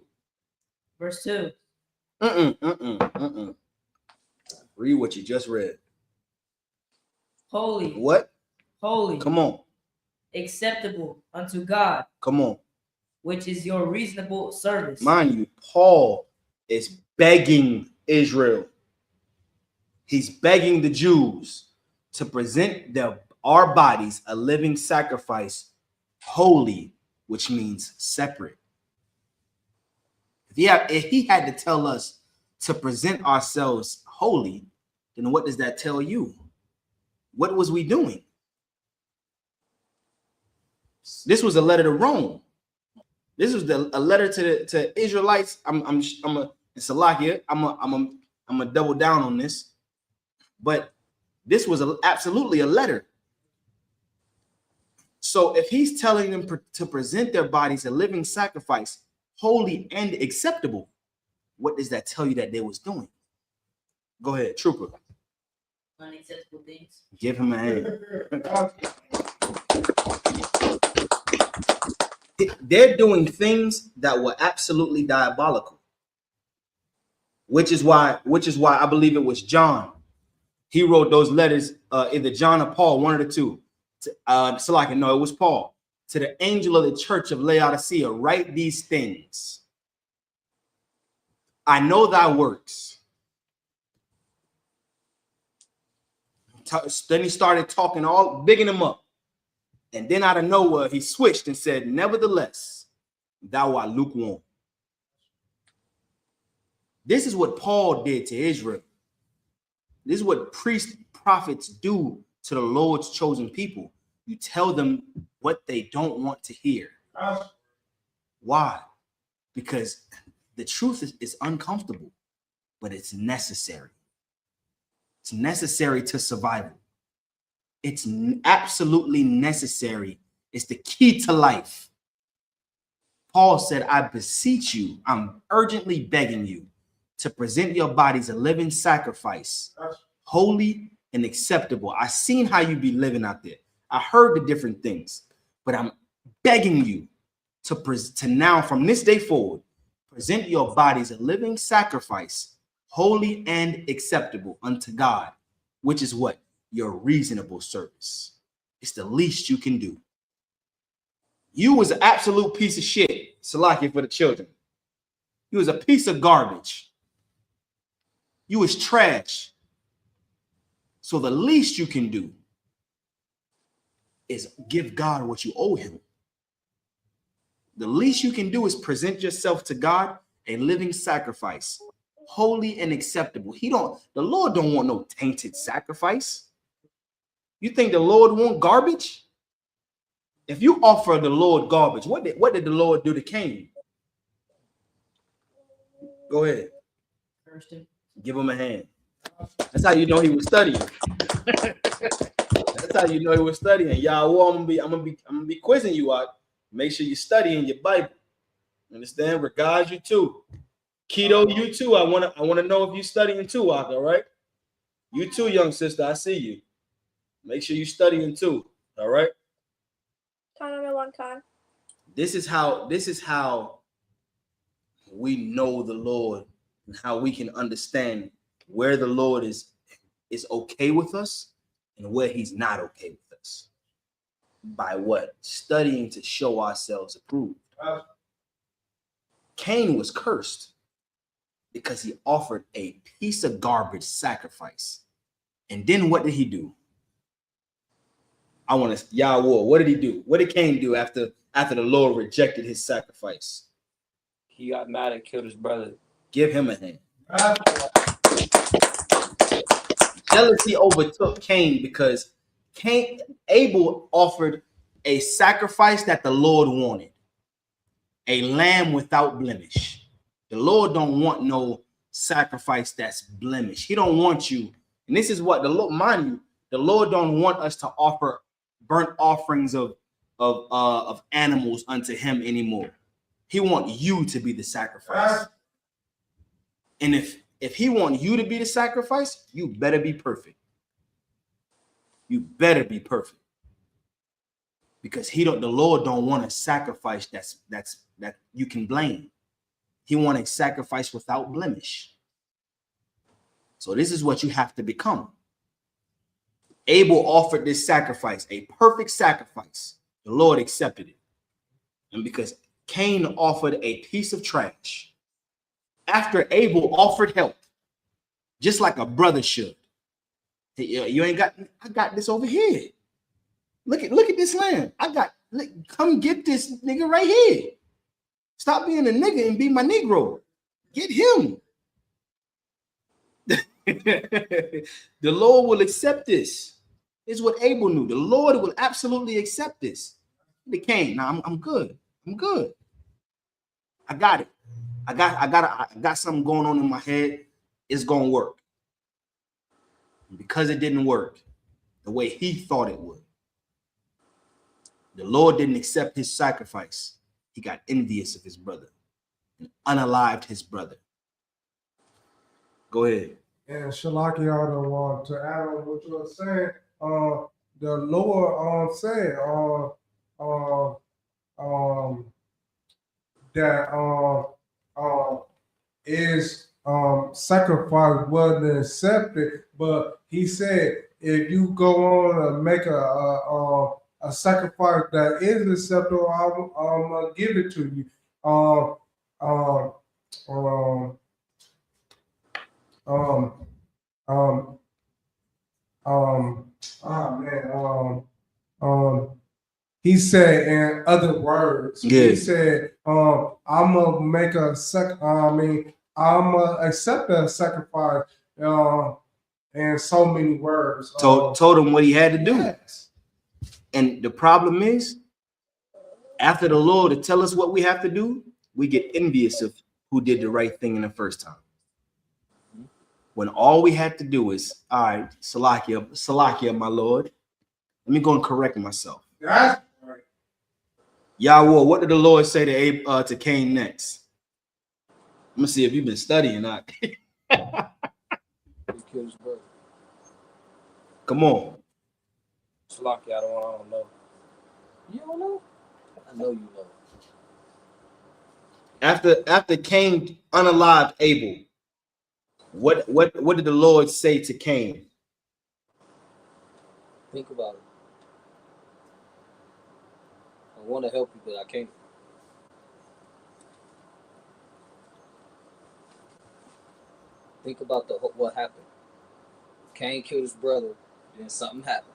S8: Verse 2.
S6: Read what you just read.
S8: Holy.
S6: What?
S8: Holy.
S6: Come on.
S8: Acceptable unto God.
S6: Come on.
S8: Which is your reasonable service.
S6: Mind you, Paul is begging Israel. He's begging the Jews to present our bodies a living sacrifice, holy, which means separate. If he had to tell us to present ourselves holy, then what does that tell you? What was we doing? This was a letter to Rome. This was a letter to Israelites. I'm a Salakia. I'm a double down on this. But this was absolutely a letter. So if he's telling them to present their bodies a living sacrifice, holy and acceptable, what does that tell you that they was doing? Go ahead, Trooper.
S8: Unacceptable things.
S6: Give him a hand. They're doing things that were absolutely diabolical. Which is why I believe it was John. He wrote those letters, either John or Paul, one of the two. No, it was Paul. To the angel of the church of Laodicea, write these things. I know thy works. Then he started talking, all bigging him up. And then out of nowhere, he switched and said, nevertheless, thou art lukewarm. This is what Paul did to Israel. This is what priests, prophets do to the Lord's chosen people. You tell them what they don't want to hear. Why? Because the truth is uncomfortable, but it's necessary. It's necessary to survival. It's absolutely necessary. It's the key to life. Paul said, I beseech you, I'm urgently begging you to present your bodies a living sacrifice, holy and acceptable. I seen how you be living out there. I heard the different things, but I'm begging you to now, from this day forward, present your bodies a living sacrifice, holy and acceptable unto God, which is what? Your reasonable service. It's the least you can do. You was an absolute piece of shit, Salakia for the children. You was a piece of garbage. You was trash. So the least you can do is give God what you owe him. The least you can do is present yourself to God a living sacrifice, holy and acceptable. The Lord don't want no tainted sacrifice. You think the Lord want garbage? If you offer the Lord garbage, what did the Lord do to Cain? Go ahead. Give him a hand. That's how you know he was studying. That's how you know he was studying. Y'all, I'm gonna be quizzing you out. Make sure you're studying your Bible. Understand? Regards you too. Keto, you too. I wanna know if you're studying too, all right? You too, young sister. I see you. Make sure you're studying too. All right. This is how we know the Lord and how we can understand where the Lord is okay with us and where he's not okay with us. By what? Studying to show ourselves approved. Cain was cursed because he offered a piece of garbage sacrifice. And then what did he do? What did he do? What did Cain do after the Lord rejected his sacrifice?
S9: He got mad and killed his brother.
S6: Give him a hand. Jealousy overtook Cain because Abel offered a sacrifice that the Lord wanted. A lamb without blemish. The Lord don't want no sacrifice that's blemished. He don't want you. And this is what the Lord, mind you, the Lord don't want us to offer burnt offerings of animals unto him anymore. He want you to be the sacrifice. And if he want you to be the sacrifice, you better be perfect. You better be perfect. Because the Lord don't want a sacrifice that you can blame. He wants a sacrifice without blemish. So this is what you have to become. Abel offered this sacrifice, a perfect sacrifice. The Lord accepted it. And because Cain offered a piece of trash, after Abel offered help, just like a brother should. Hey, I got this over here. Look at this lamb. Come get this nigga right here. Stop being a nigga and be my Negro. Get him. The Lord will accept this. This is what Abel knew. The Lord will absolutely accept this. They came. Now I'm good. I'm good. I got it. I got something going on in my head. It's gonna work. And because it didn't work the way he thought it would, the Lord didn't accept his sacrifice. He got envious of his brother and unalived his brother. Go ahead.
S7: And Shalaki, I don't want to add on what you were saying. The Lord said that is sacrifice wasn't accepted, but he said if you go on and make a sacrifice that is acceptable, I'm gonna give it to you. He said, in other words, he said, I'm gonna make I'm gonna accept a sacrifice in so many words.
S6: Told him what he had to do. Yes. And the problem is, after the Lord to tell us what we have to do, we get envious of who did the right thing in the first time. When all we had to do is, all right, Salakia, my Lord. Let me go and correct myself.
S7: That's right.
S6: Yahweh, what did the Lord say to Cain next? I'm gonna see if you've been studying that. Come on.
S9: Salakia, I don't know. You don't know? I know you know.
S6: After Cain unalived Abel, what did the Lord say to Cain?
S9: Think about it. I want to help you, but I can't. Think about what happened. Cain killed his brother, then something happened.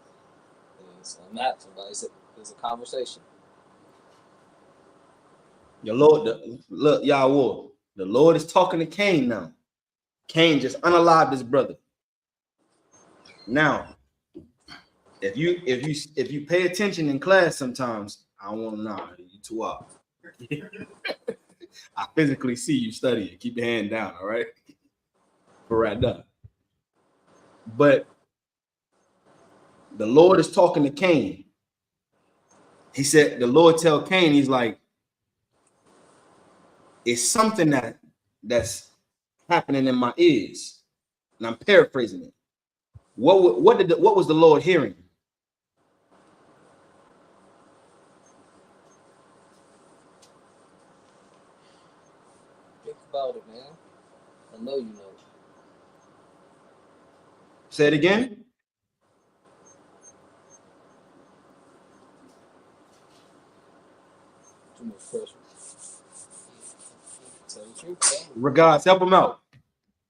S9: Somebody said there's a conversation.
S6: Your Lord, look, Yahweh, the Lord is talking to Cain now. Cain just unalived his brother. Now, if you pay attention in class sometimes, I don't want to know. You too up. I physically see you studying. Keep your hand down, all right? For right now. But the Lord is talking to Cain. He said, the Lord tell Cain, he's like, it's something that's happening in my ears. And I'm paraphrasing it. What was the Lord hearing?
S9: Think about it, man. I know you know.
S6: Say it again.
S9: Too much pressure. Tell the truth.
S6: Regards, help him out.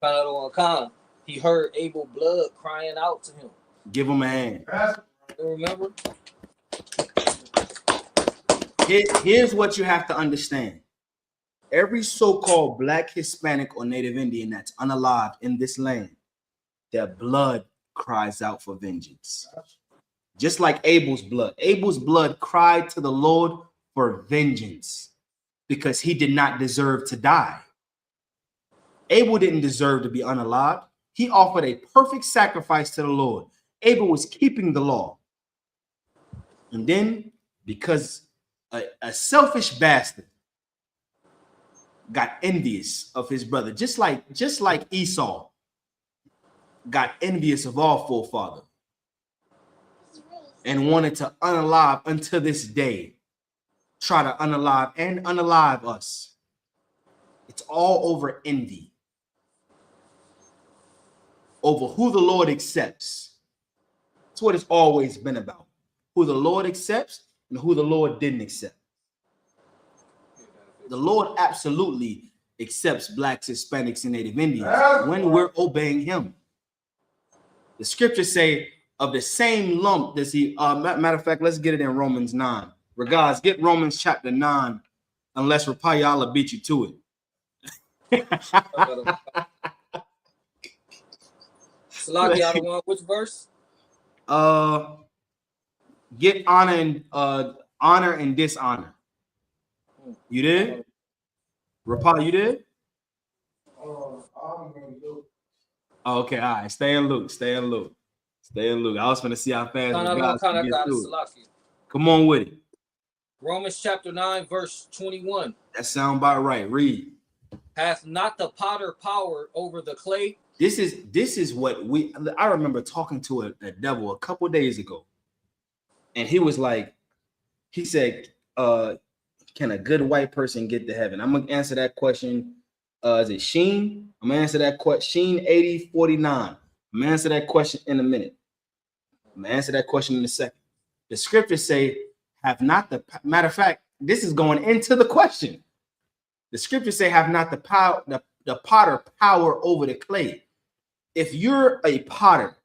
S9: Found out on Khan. He heard Abel blood crying out to him.
S6: Give him a hand.
S9: You remember?
S6: Here's what you have to understand. Every so-called Black, Hispanic, or Native Indian that's unalived in this land, their blood cries out for vengeance. Just like Abel's blood. Abel's blood cried to the Lord for vengeance because he did not deserve to die. Abel didn't deserve to be unalived. He offered a perfect sacrifice to the Lord. Abel was keeping the law. And then, because a selfish bastard got envious of his brother, just like Esau got envious of our forefather and wanted to unalive unto this day, try to unalive us. It's all over envy, over who the Lord accepts. That's what it's always been about. Who the Lord accepts and who the Lord didn't accept. The Lord absolutely accepts Blacks, Hispanics, and Native Indians when we're obeying him. The scriptures say of the same lump does he, matter of fact, let's get it in Romans 9. Regards, get Romans chapter 9, unless Rapayala beat you to it.
S9: Salaki out of one, which verse?
S6: Get honor and dishonor. You did? Rapal, you did? Okay, all right. Stay in Luke. I was going to see how fast we get through it. Come on with it.
S9: Romans chapter 9, verse 21.
S6: That sound about right. Read.
S9: Hath not the potter power over the clay?
S6: This is what I remember talking to a devil a couple days ago. And he was like, he said, can a good white person get to heaven? I'm going to answer that question. Is it Sheen? I'm going to answer that question. Sheen 8049. I'm going to answer that question in a minute. I'm going to answer that question in a second. The scriptures say, have not the, matter of fact, this is going into the question. The scriptures say, have not the power, the potter power over the clay. If you're a potter,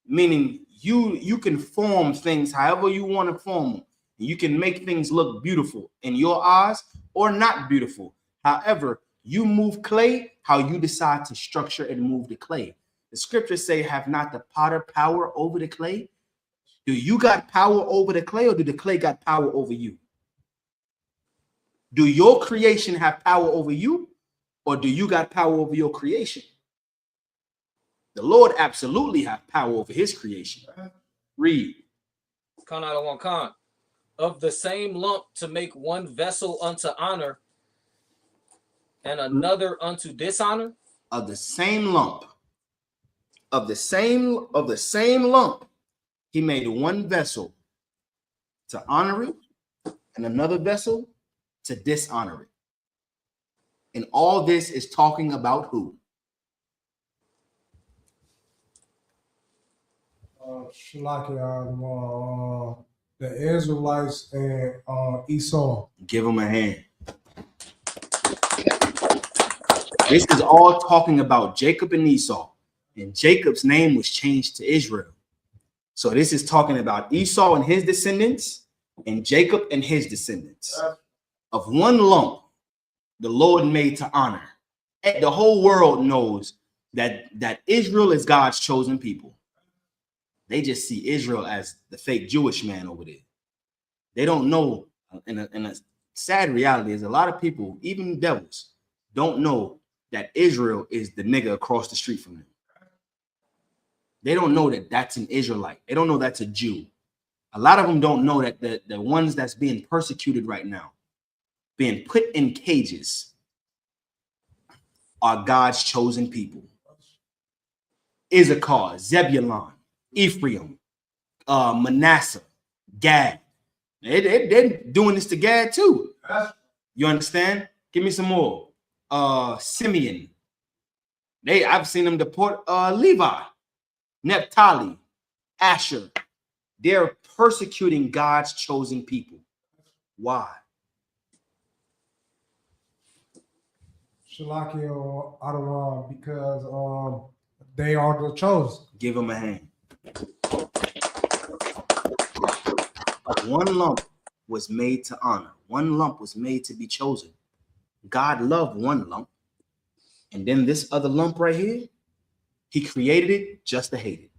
S6: meaning you can form things however you want to form them. You can make things look beautiful in your eyes or not beautiful. However, you move clay, how you decide to structure and move the clay. The scriptures say, have not the potter power over the clay? Do you got power over the clay, or do the clay got power over you? Do your creation have power over you, or do you got power over your creation? The Lord absolutely have power over his creation. Read.
S9: Con out of one con. Of the same lump to make one vessel unto honor and another unto dishonor?
S6: Of the same lump. Of the same lump, he made one vessel to honor it and another vessel to dishonor it. And all this is talking about who?
S7: The Israelites and Esau.
S6: Give them a hand. This is all talking about Jacob and Esau. And Jacob's name was changed to Israel. So this is talking about Esau and his descendants and Jacob and his descendants. Of one lump, the Lord made to honor. And the whole world knows that Israel is God's chosen people. They just see Israel as the fake Jewish man over there. They don't know, and a sad reality is a lot of people, even devils, don't know that Israel is the nigga across the street from them. They don't know that that's an Israelite. They don't know that's a Jew. A lot of them don't know that the ones that's being persecuted right now, being put in cages, are God's chosen people. Issachar, Zebulun, Ephraim, Manasseh, Gad. They're doing this to Gad too. You understand? Give me some more. Simeon. I've seen them deport Levi, Naphtali, Asher. They're persecuting God's chosen people. Why?
S7: Shalakio, I don't know, because they are the chosen.
S6: Give them a hand. One lump was made to honor. One lump was made to be chosen. God loved one lump. And then this other lump right here, he created it just to hate it.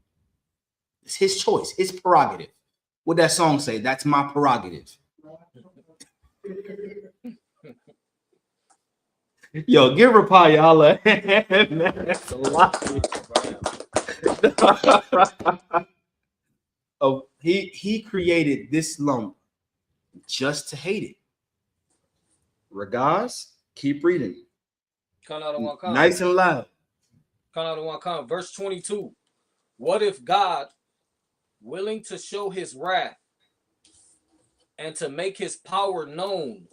S6: It's his choice, his prerogative. What that song say? That's my prerogative. Yo, give Rapaya holla. That's a lot. Oh, he created this lump just to hate it. Regards, keep reading. Nice and loud.
S9: Verse 22. What if God, willing to show his wrath and to make his power known,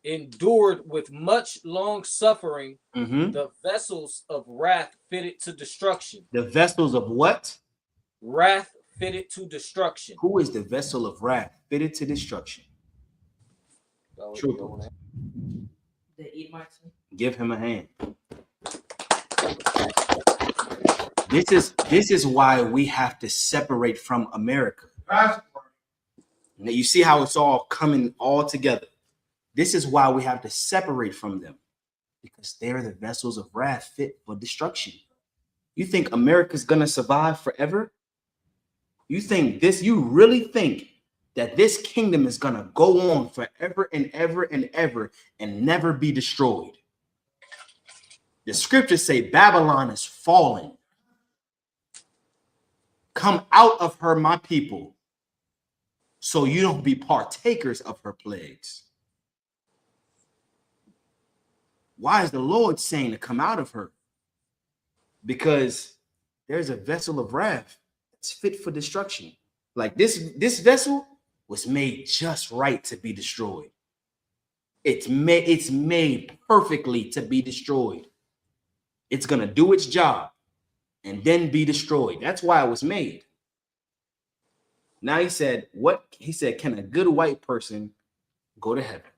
S9: endured with much long suffering the vessels of wrath fitted to destruction?
S6: The vessels of what?
S9: Wrath fitted to destruction.
S6: Who is the vessel of wrath fitted to destruction? True.
S8: The Edomites.
S6: Give him a hand. This is why we have to separate from America. Now you see how it's all coming all together. This is why we have to separate from them, because they're the vessels of wrath fit for destruction. You think America's gonna survive forever? You really think that this kingdom is gonna go on forever and ever and ever and never be destroyed? The scriptures say Babylon is falling. Come out of her, my people, so you don't be partakers of her plagues. Why is the Lord saying to come out of her? Because there's a vessel of wrath that's fit for destruction. Like this vessel was made just right to be destroyed. It's made perfectly to be destroyed. It's gonna do its job and then be destroyed. That's why it was made. Now he said, what? He said, can a good white person go to heaven?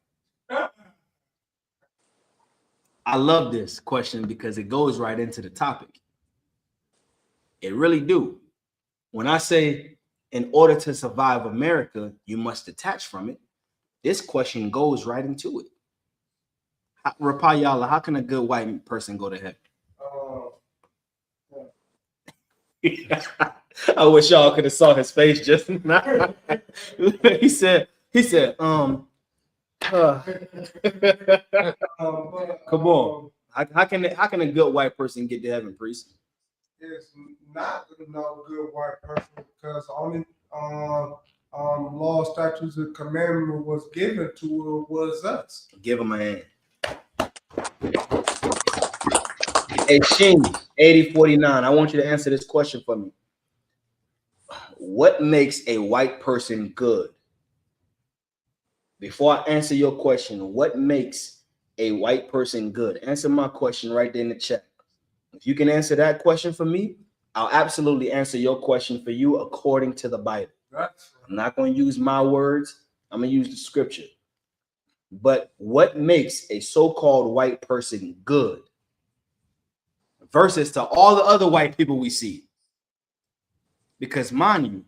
S6: I love this question because it goes right into the topic. It really do. When I say, in order to survive America, you must detach from it, this question goes right into it. Rapayala, how can a good white person go to heaven? I wish y'all could have saw his face just now. he said, come on. How can a good white person get to heaven, priest?
S7: It's not no good white person, because only law, statutes, and commandment was given to was us.
S6: Give him a hand. Hey, Sheen, 8049, I want you to answer this question for me. What makes a white person good? Before I answer your question, what makes a white person good? Answer my question right there in the chat. If you can answer that question for me, I'll absolutely answer your question for you according to the Bible. I'm not going to use my words. I'm going to use the scripture. But what makes a so-called white person good? versus to all the other white people we see. Because mind you,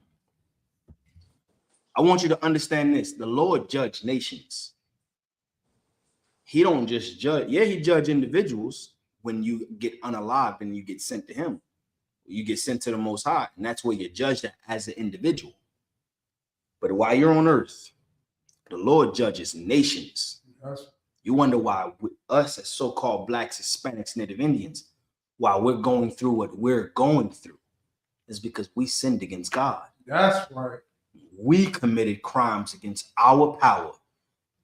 S6: I want you to understand this. The Lord judged nations. He don't just judge. Yeah, he judge individuals when you get unalived and you get sent to him. You get sent to the Most High, and that's where you're judged as an individual. But while you're on earth, the Lord judges nations.
S7: Yes.
S6: You wonder why us as so-called blacks, Hispanics, Native Indians, while we're going through what we're going through, is because we sinned against God.
S7: That's right.
S6: We committed crimes against our power,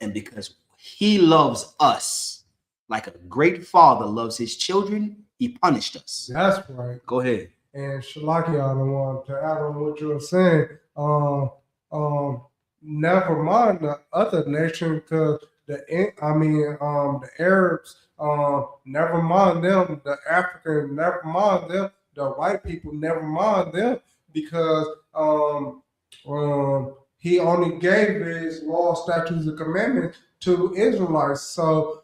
S6: and because he loves us like a great father loves his children, he punished us.
S7: That's right.
S6: Go ahead.
S7: And Shalaki, I don't want to add on what you were saying. Never mind the other nation, because the Arabs, never mind them. The Africans, never mind them. The white people, never mind them, because he only gave his law, statutes, and commandments to Israelites. So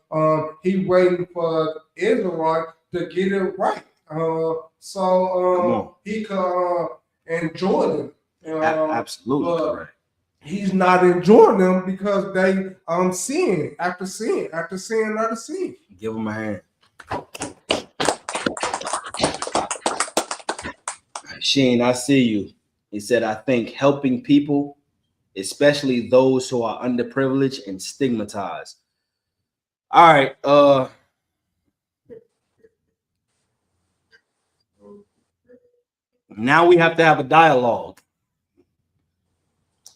S7: he waiting for Israelites to get it right. So he could enjoy them.
S6: Absolutely correct.
S7: He's not enjoying them because they sin after sin after sin after sin.
S6: Give him a hand. Sheen, I see you. He said, I think helping people, especially those who are underprivileged and stigmatized. All right. Now we have to have a dialogue.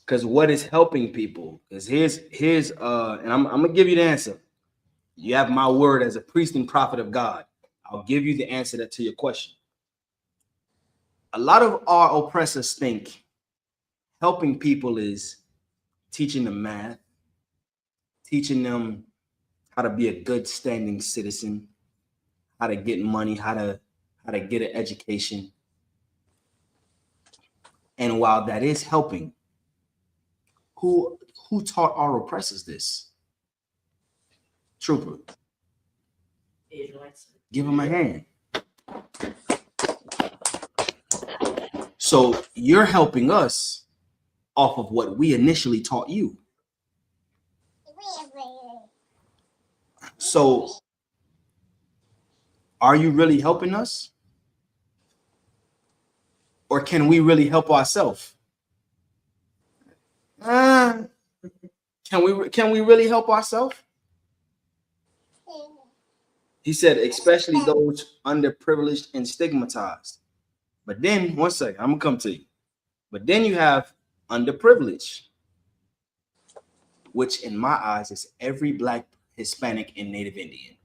S6: Because what is helping people? Because here's and I'm gonna give you the answer. You have my word as a priest and prophet of God. I'll give you the answer to your question. A lot of our oppressors think helping people is teaching them math, teaching them how to be a good standing citizen, how to get money, how to get an education. And while that is helping, who taught our oppressors this? Trooper.
S8: Israelites.
S6: Give him a hand. So you're helping us off of what we initially taught you. So are you really helping us? Or can we really help ourselves? Can we really help ourselves? He said, especially those underprivileged and stigmatized. But then, one second, I'm gonna come to you. But then you have underprivileged, which in my eyes is every Black, Hispanic, and Native Indian.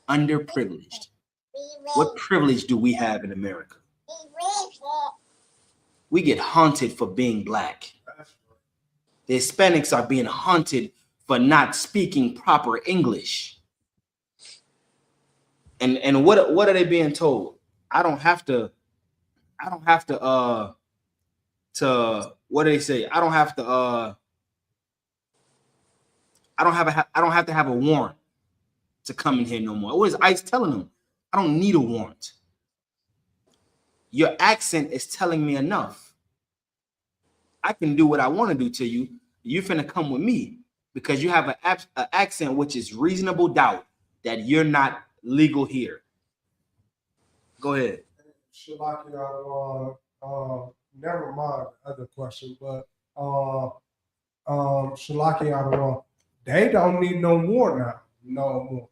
S6: Underprivileged. What privilege do we have in America? We get haunted for being Black. The Hispanics are being haunted for not speaking proper English. And what are they being told? I don't have to what do they say? I don't have to have a warrant to come in here no more. What is ICE telling them? I don't need a warrant. Your accent is telling me enough. I can do what I want to do to you. You're finna come with me because you have an accent which is reasonable doubt that you're not legal here. Go ahead.
S7: Shalaki, never mind the other question, but Shalaki, they don't need no more now, no more.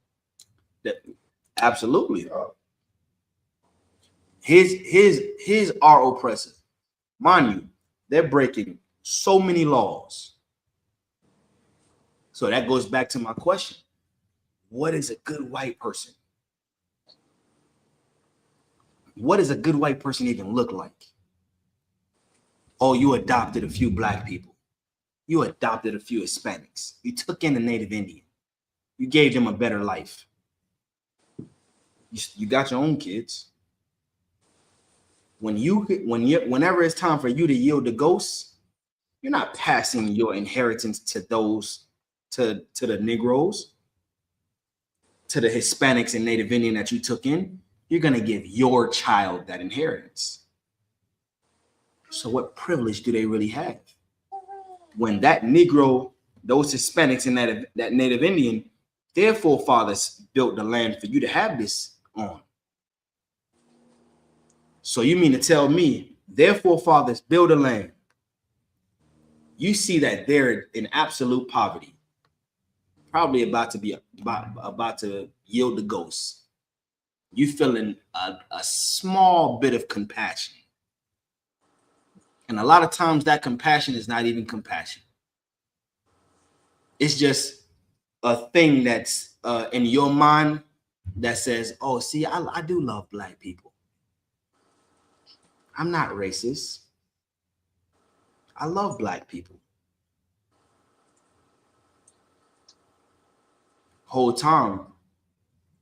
S6: Absolutely. Here's our oppressor. Mind you, they're breaking so many laws. So that goes back to my question. What is a good white person? What does a good white person even look like? Oh, you adopted a few Black people. You adopted a few Hispanics. You took in a Native Indian. You gave them a better life. You got your own kids. Whenever it's time for you to yield to ghosts, you're not passing your inheritance to the Negroes, to the Hispanics and Native Indian that you took in. you're going to give your child that inheritance. So what privilege do they really have? When that Negro, those Hispanics and that Native Indian, their forefathers built the land for you to have this on. So you mean to tell me their forefathers built a land? You see that they're in absolute poverty, probably about to yield the ghost. You feeling a small bit of compassion. And a lot of times that compassion is not even compassion. It's just a thing that's in your mind that says, oh, see, I do love black people. I'm not racist. I love black people. Whole time,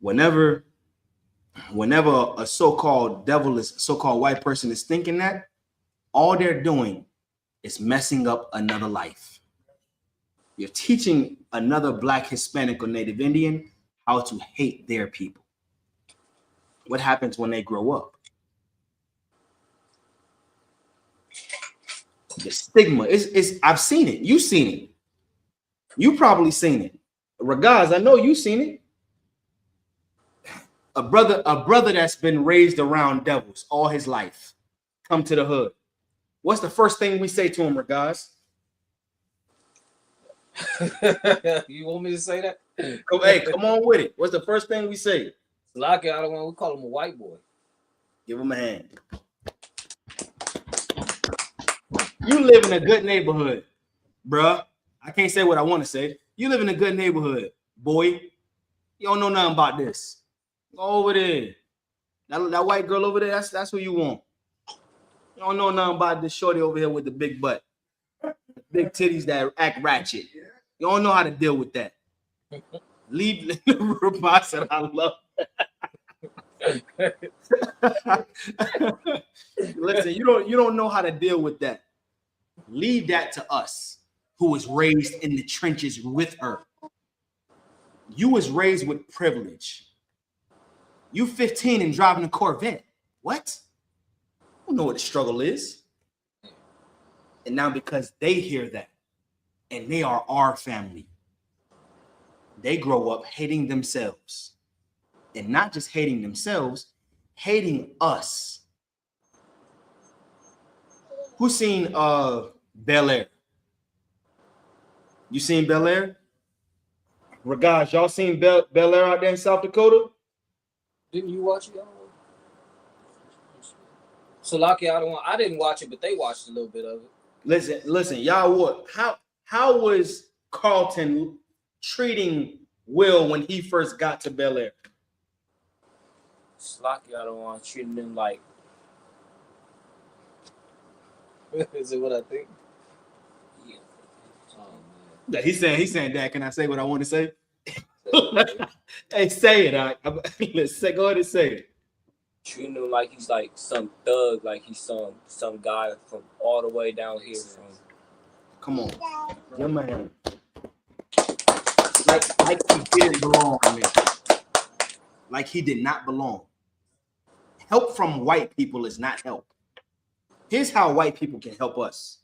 S6: whenever a so-called white person is thinking that, all they're doing is messing up another life. You're teaching another black, Hispanic, or Native Indian how to hate their people. What happens when they grow up? The stigma is I've seen it. You've seen it. You probably seen it. Regards, I know you've seen it. A brother that's been raised around devils all his life, come to the hood. What's the first thing we say to him, Regards?
S9: You want me to say that?
S6: Hey, come on with it. What's the first thing we say?
S9: Like I don't want. We call him a white boy.
S6: Give him a hand. You live in a good neighborhood, bruh. I can't say what I want to say. You live in a good neighborhood, boy. You don't know nothing about this. Go over there. That white girl over there, that's who you want. You don't know nothing about this shorty over here with the big butt. Big titties that act ratchet. You don't know how to deal with that. Leave I said I love that. Listen, you don't know how to deal with that. Leave that to us, who was raised in the trenches with her. You was raised with privilege. You 15 and driving a Corvette. What? You don't know what the struggle is. And now because they hear that, and they are our family, they grow up hating themselves. And not just hating themselves, hating us. Who's seen Bel Air? You seen Bel Air? Regards, y'all seen Bel Air out there in South Dakota?
S9: Didn't you watch it? So lucky I didn't watch it, but they watched a little bit of it.
S6: Listen, y'all what? How was Carlton treating Will when he first got to Bel Air?
S9: Slocky, I don't want to treat him like. Is it what I think? Yeah.
S6: Yeah, he's saying, Dad, can I say what I want to say? Hey, say it. Let's say, go ahead and say it.
S9: Treating him like he's like some thug, like he's some guy from all the way down here from.
S6: Come on, your man. Like he didn't belong in there. Like he did not belong. Help from white people is not help. Here's how white people can help us.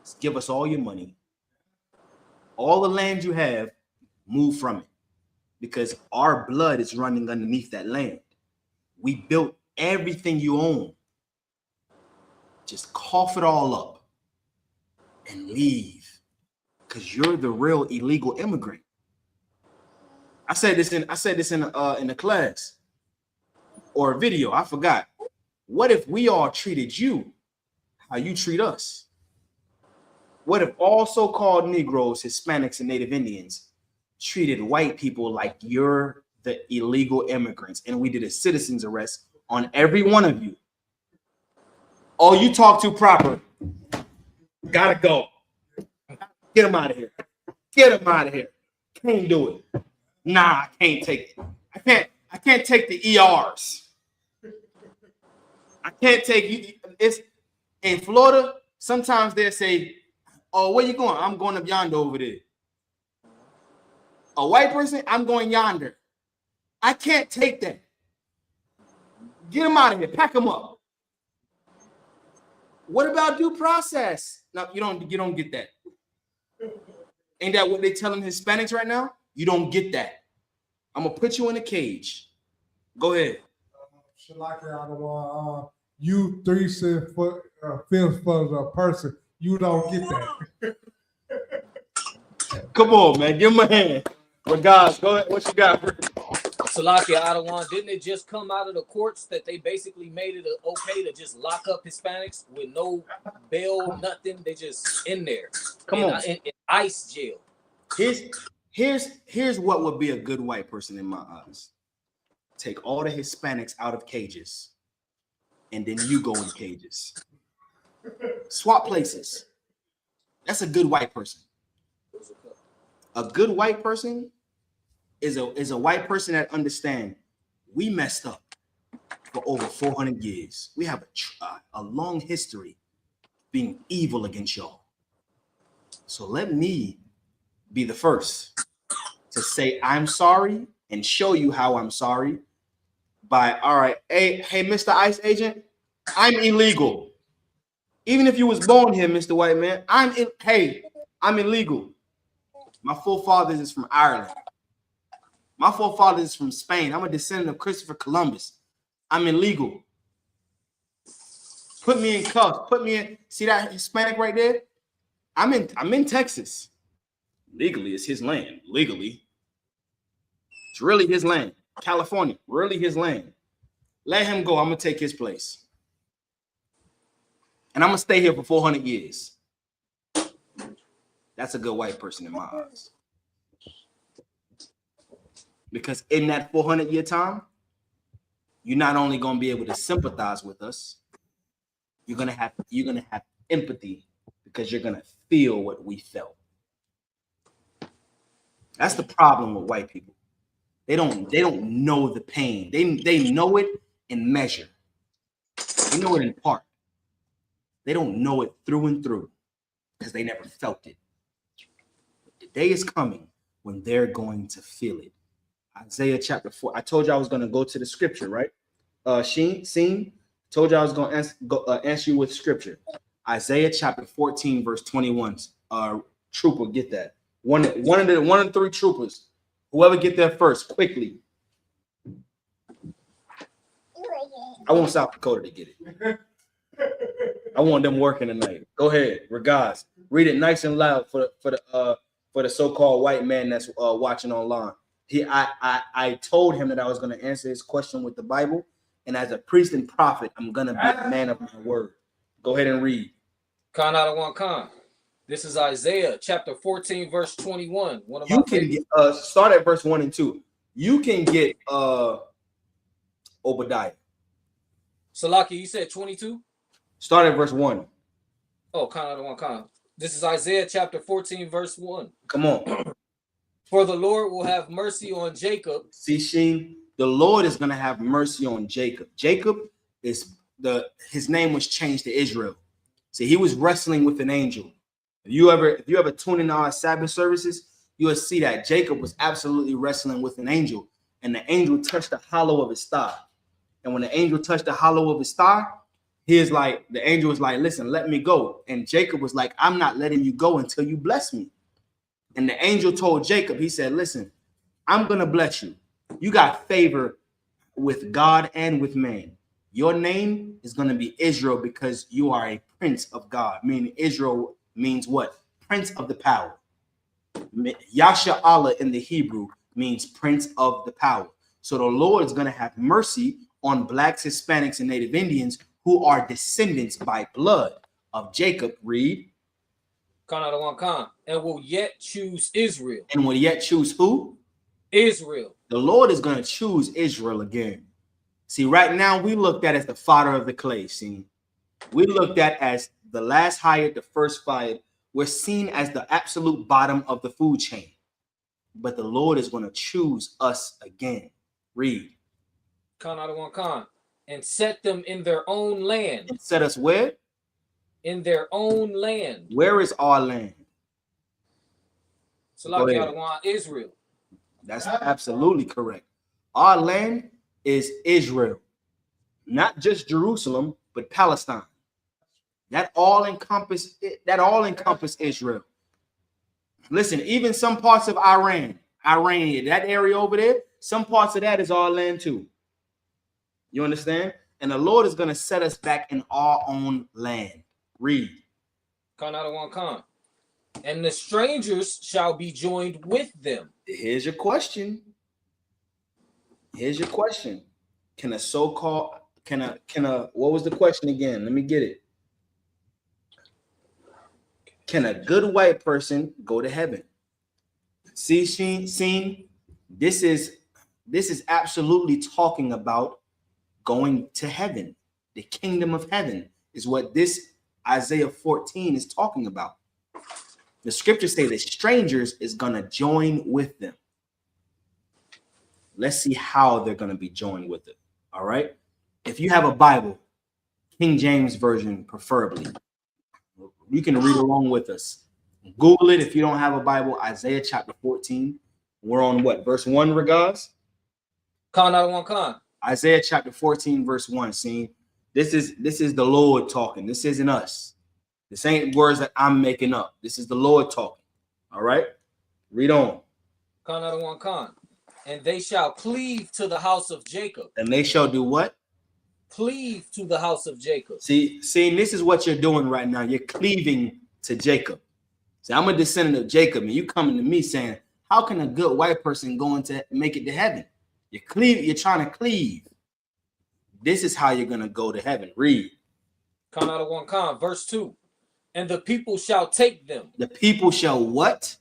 S6: Just give us all your money. All the land you have, move from it. Because our blood is running underneath that land. We built everything you own. Just cough it all up and leave. Because you're the real illegal immigrant. I said this in the class or a video. I forgot. What if we all treated you how you treat us? What if all so-called Negroes, Hispanics, and Native Indians treated white people like you're the illegal immigrants, and we did a citizen's arrest on every one of you? Oh, you talk too proper. Gotta go. Get him out of here. Get him out of here. Can't do it. Nah, I can't take it. I can't take the ERs. I can't take it's in Florida. Sometimes they say, "Oh, where you going?" I'm going up yonder over there. A white person, I'm going yonder. I can't take that. Get him out of here. Pack him up. What about due process? No, you don't get that. Ain't that what they telling Hispanics right now? You don't get that. I'm gonna put you in a cage. Go ahead.
S7: You 3/5 for a person. You don't get that.
S6: Come on, man. Give him a hand. Regards. Go ahead. What you got?
S9: Salakia Adawan, didn't it just come out of the courts that they basically made it okay to just lock up Hispanics with no bail, nothing? They just in there.
S6: Come on.
S9: In ICE jail.
S6: Here's what would be a good white person in my eyes. Take all the Hispanics out of cages, and then you go in cages. Swap places. That's a good white person. A good white person is a white person that understands we messed up for over 400 years. We have a long history being evil against y'all. So let me be the first to say I'm sorry and show you how I'm sorry by, all right, hey, Mr. ICE agent, I'm illegal. Even if you was born here, Mr. White Man, I'm illegal. My forefathers is from Ireland. My forefathers is from Spain. I'm a descendant of Christopher Columbus. I'm illegal. Put me in cuffs. Put me in. See that Hispanic right there? I'm in Texas. Legally, it's his land. Legally, it's really his land. California, really his land. Let him go. I'm gonna take his place, and I'm gonna stay here for 400 years. That's a good white person in my eyes. Because in that 400-year time, you're not only gonna be able to sympathize with us, you're gonna have empathy because you're gonna feel what we felt. That's the problem with white people. They don't know the pain. They know it in measure. They know it in part. They don't know it through and through because they never felt it. The day is coming when they're going to feel it. Isaiah chapter 4. I told you I was going to go to the scripture, right? Scene. Told you I was going to answer you with scripture. Isaiah chapter 14, verse 21. Trooper, get that. One of the three troopers. Whoever get there first, quickly. I want South Dakota to get it. I want them working tonight. Go ahead, regards. Read it nice and loud for the so-called white man that's watching online. I told him that I was going to answer his question with the Bible, and as a priest and prophet, I'm going to be a man of my word. Go ahead and read.
S9: Khan out of one Khan. This is Isaiah chapter 14, verse 21.
S6: You can get, start at verse 1 and 2. You can get Obadiah.
S9: Salaki, you said 22?
S6: Start at verse 1.
S9: Oh, Khan out of one Khan. This is Isaiah chapter 14, verse 1.
S6: Come on.
S9: For the Lord will have mercy on Jacob.
S6: See, Sheen, the Lord is going to have mercy on Jacob. Jacob is his name was changed to Israel. See, he was wrestling with an angel. If you ever tune in our Sabbath services, you will see that Jacob was absolutely wrestling with an angel, and the angel touched the hollow of his thigh. And when the angel touched the hollow of his thigh, the angel was like, listen, let me go. And Jacob was like, I'm not letting you go until you bless me. And the angel told Jacob, he said, listen, I'm going to bless you. You got favor with God and with man. Your name is going to be Israel because you are a prince of God, meaning Israel means what? Prince of the power. Yasha Allah in the Hebrew means prince of the power. So the Lord is going to have mercy on blacks, Hispanics, and Native Indians who are descendants by blood of Jacob. Read.
S9: And will yet choose Israel.
S6: And will yet choose who?
S9: Israel.
S6: The Lord is going to choose Israel again. See, right now we looked at as the fodder of the clay. See, we looked at as the last hired, the first fired. We're seen as the absolute bottom of the food chain. But the Lord is going to choose us again. Read.
S9: And set them in their own land.
S6: And set us where?
S9: In their own land.
S6: Where is our land?
S9: Israel.
S6: That's absolutely correct. Our land is Israel. Not just Jerusalem, but Palestine. That all encompass Israel. Listen, even some parts of Iran, that area over there, some parts of that is our land too. You understand? And the Lord is going to set us back in our own land. Read.
S9: Con out of one con. And the strangers shall be joined with them.
S6: Here's your question. Can a so-called, what was the question again? Let me get it. Can a good white person go to heaven? See, this is absolutely talking about going to heaven. The kingdom of heaven is what this Isaiah 14 is talking about. The scriptures say that strangers is going to join with them. Let's see how they're going to be joined with it. All right. If you have a Bible, King James Version preferably, you can read along with us. Google it if you don't have a Bible. Isaiah chapter 14. We're on what? Verse 1, regards?
S9: Con out of one con.
S6: Isaiah chapter 14, verse 1. See, this is the Lord talking. This isn't us. This ain't words that I'm making up. This is the Lord talking. All right. Read on.
S9: Con out of one con. And they shall cleave to the house of Jacob.
S6: And they shall do what?
S9: Cleave to the house of Jacob.
S6: See, this is what you're doing right now. You're cleaving to Jacob. See, I'm a descendant of Jacob, and you coming to me saying, how can a good white person go into make it to heaven? You're trying to cleave. This is how you're going to go to heaven. Read.
S9: Con out of one con. Verse 2. And the people shall take them.
S6: The people shall what?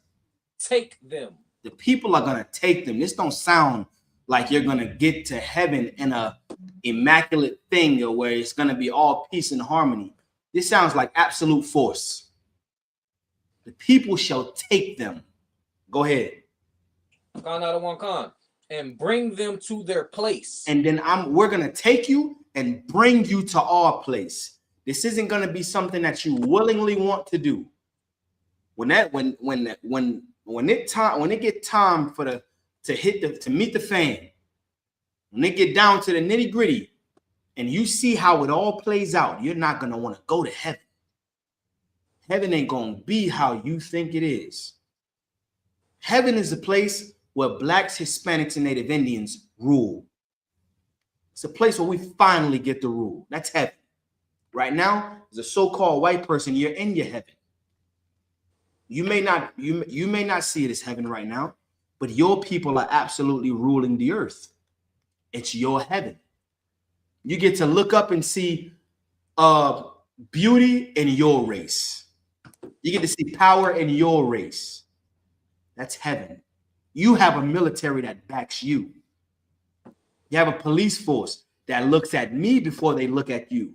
S9: Take them.
S6: The people are going to take them. This don't sound like you're going to get to heaven in a immaculate thing or where it's going to be all peace and harmony. This sounds like absolute force. The people shall take them. Go ahead.
S9: Con out of one con. And bring them to their place.
S6: And then we're going to take you and bring you to our place. This isn't going to be something that you willingly want to do. When it get time to meet the fan, when they get down to the nitty gritty, and you see how it all plays out, you're not gonna want to go to heaven. Heaven ain't gonna be how you think it is. Heaven is a place where Blacks, Hispanics, and Native Indians rule. It's a place where we finally get to rule. That's heaven. Right now, as a so-called white person, you're in your heaven. You may not see it as heaven right now, but your people are absolutely ruling the earth. It's your heaven. You get to look up and see beauty in your race. You get to see power in your race. That's heaven. You have a military that backs you. You have a police force that looks at me before they look at you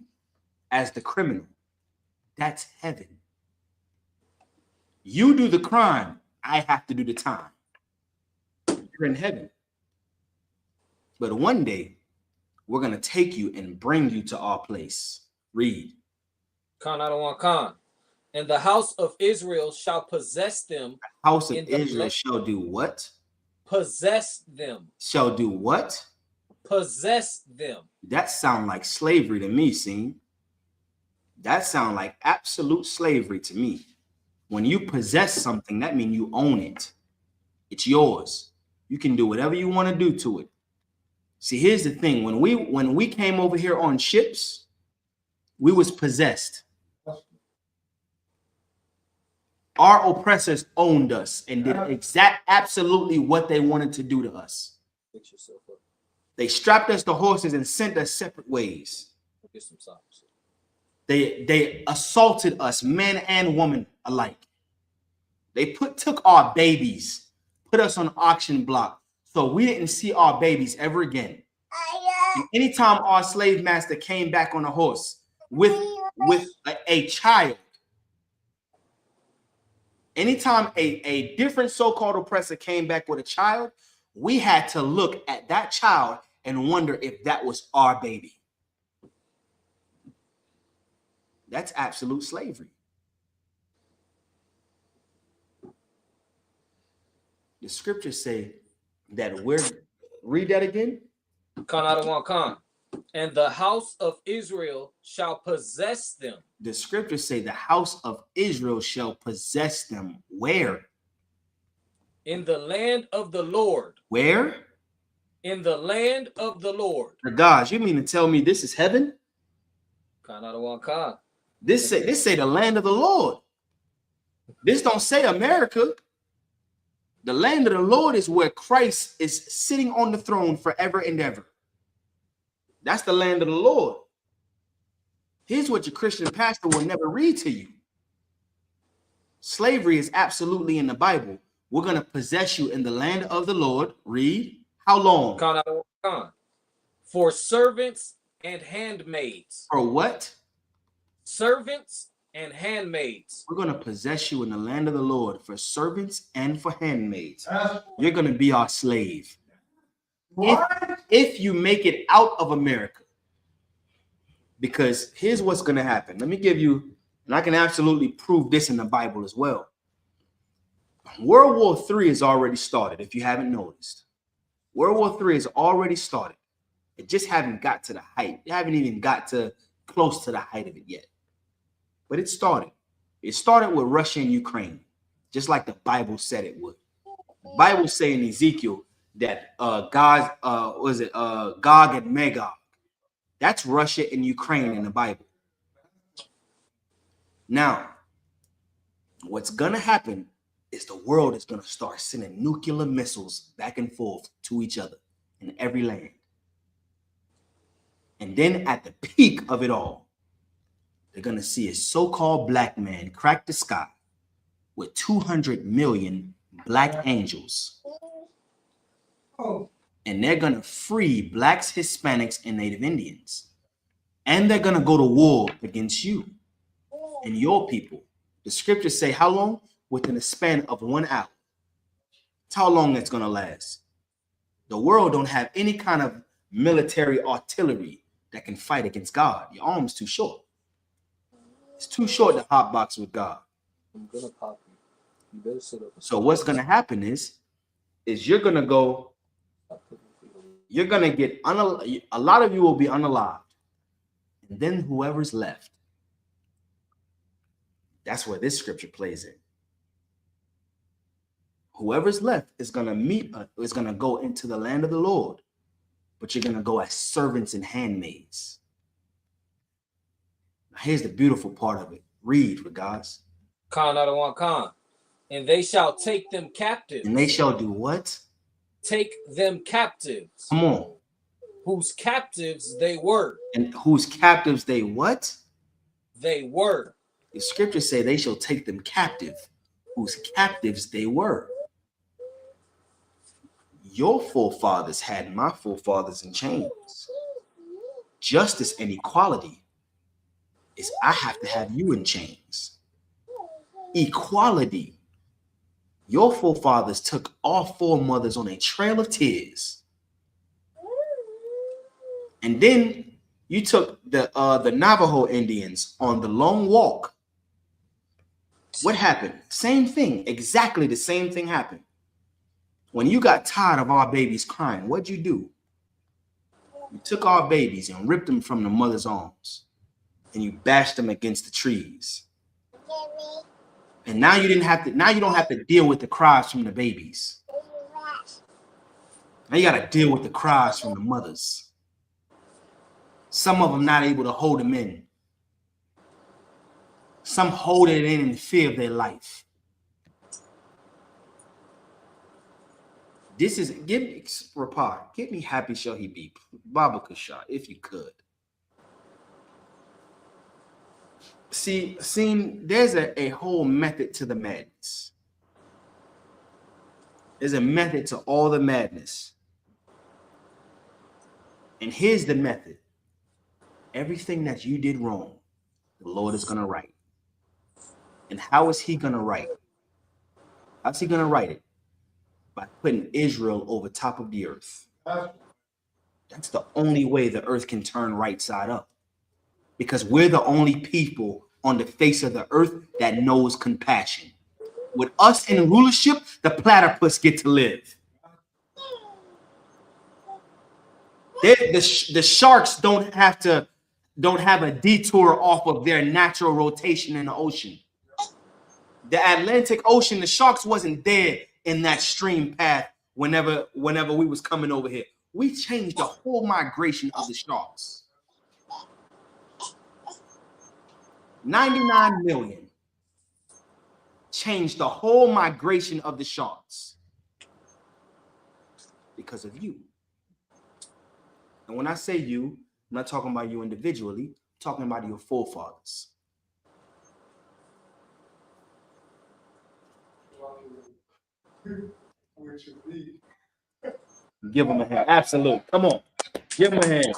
S6: as the criminal. That's heaven. You do the crime, I have to do the time. You're in heaven. But one day, we're going to take you and bring you to our place. Read.
S9: Con out of one con. And the house of Israel shall possess them.
S6: The house of Israel shall do what?
S9: Possess them.
S6: Shall do what?
S9: Possess them.
S6: That sounds like slavery to me, see? That sounds like absolute slavery to me. When you possess something, that means you own it. It's yours. You can do whatever you want to do to it. See, here's the thing. When we came over here on ships, we was possessed. Our oppressors owned us and did absolutely what they wanted to do to us. They strapped us to horses and sent us separate ways. They assaulted us, men and women alike. They took our babies, put us on auction block, so we didn't see our babies ever again. And anytime our slave master came back on a horse with a child, anytime a different so-called oppressor came back with a child, we had to look at that child and wonder if that was our baby. That's absolute slavery. The scriptures say that read that again.
S9: Con out of one con. And the house of Israel shall possess them.
S6: The scriptures say the house of Israel shall possess them. Where?
S9: In the land of the Lord.
S6: Where?
S9: In the land of the Lord.
S6: Gosh, you mean to tell me this is heaven? This say the land of the Lord. This don't say America. The land of the Lord is where Christ is sitting on the throne forever and ever. That's the land of the Lord. Here's what your Christian pastor will never read to you. Slavery is absolutely in the Bible. We're going to possess you in the land of the Lord. Read. How long?
S9: For servants and handmaids.
S6: For what?
S9: Servants and handmaids.
S6: We're going to possess you in the land of the Lord for servants and for handmaids. You're going to be our slave. If you make it out of America. Because here's what's going to happen. Let me give you, and I can absolutely prove this in the Bible as well. World War III has already started, if you haven't noticed. World War III has already started. It just haven't got to the height. It haven't even got to close to the height of it yet. But it started. It started with Russia and Ukraine, just like the Bible said it would. The Bible say in Ezekiel that Gog and Magog. That's Russia and Ukraine in the Bible. Now, what's going to happen is the world is going to start sending nuclear missiles back and forth to each other in every land. And then at the peak of it all, they're going to see a so-called black man crack the sky with 200 million black angels. And they're going to free blacks, Hispanics, and Native Indians. And they're going to go to war against you and your people. The scriptures say how long? Within a span of 1 hour. That's how long it's going to last. The world don't have any kind of military artillery that can fight against God. Your arm's too short. It's too short to hotbox with God.
S9: I'm going to pop you. You better sit up.
S6: So what's going to happen is you're going to go, you're going to get, a lot of you will be unalived. And then whoever's left, that's where this scripture plays in. Whoever's left is going to go into the land of the Lord, but you're going to go as servants and handmaids. Now, here's the beautiful part of it. Read for God's.
S9: And they shall take them captives.
S6: And they shall do what?
S9: Take them captives.
S6: Come on.
S9: Whose captives they were.
S6: And whose captives they what?
S9: They were.
S6: The scriptures say they shall take them captive, whose captives they were. Your forefathers had my forefathers in chains. Justice and equality is I have to have you in chains. Equality. Your forefathers took our foremothers on a trail of tears. And then you took the Navajo Indians on the long walk. What happened? Same thing. Exactly the same thing happened. When you got tired of our babies crying, what'd you do? You took our babies and ripped them from the mother's arms. And you bashed them against the trees. And now you don't have to deal with the cries from the babies. Now you got to deal with the cries from the mothers. Some of them not able to hold them in. Some hold it in fear of their life. This is, give me Happy Shall He Be, Baba Kasha, if you could. See, there's a whole method to the madness. There's a method to all the madness. And here's the method. Everything that you did wrong, the Lord is going to right. And how is he going to right? How's he going to right it? By putting Israel over top of the earth. That's the only way the earth can turn right side up. Because we're the only people on the face of the earth that knows compassion. With us in rulership, the platypus get to live. The sharks don't have a detour off of their natural rotation in the ocean. The Atlantic Ocean, the sharks wasn't there in that stream path whenever we was coming over here. We changed the whole migration of the sharks. 99 million changed the whole migration of the sharks because of you. And when I say you, I'm not talking about you individually, I'm talking about your forefathers. Give them a hand. Absolute. Come on. Give them a hand.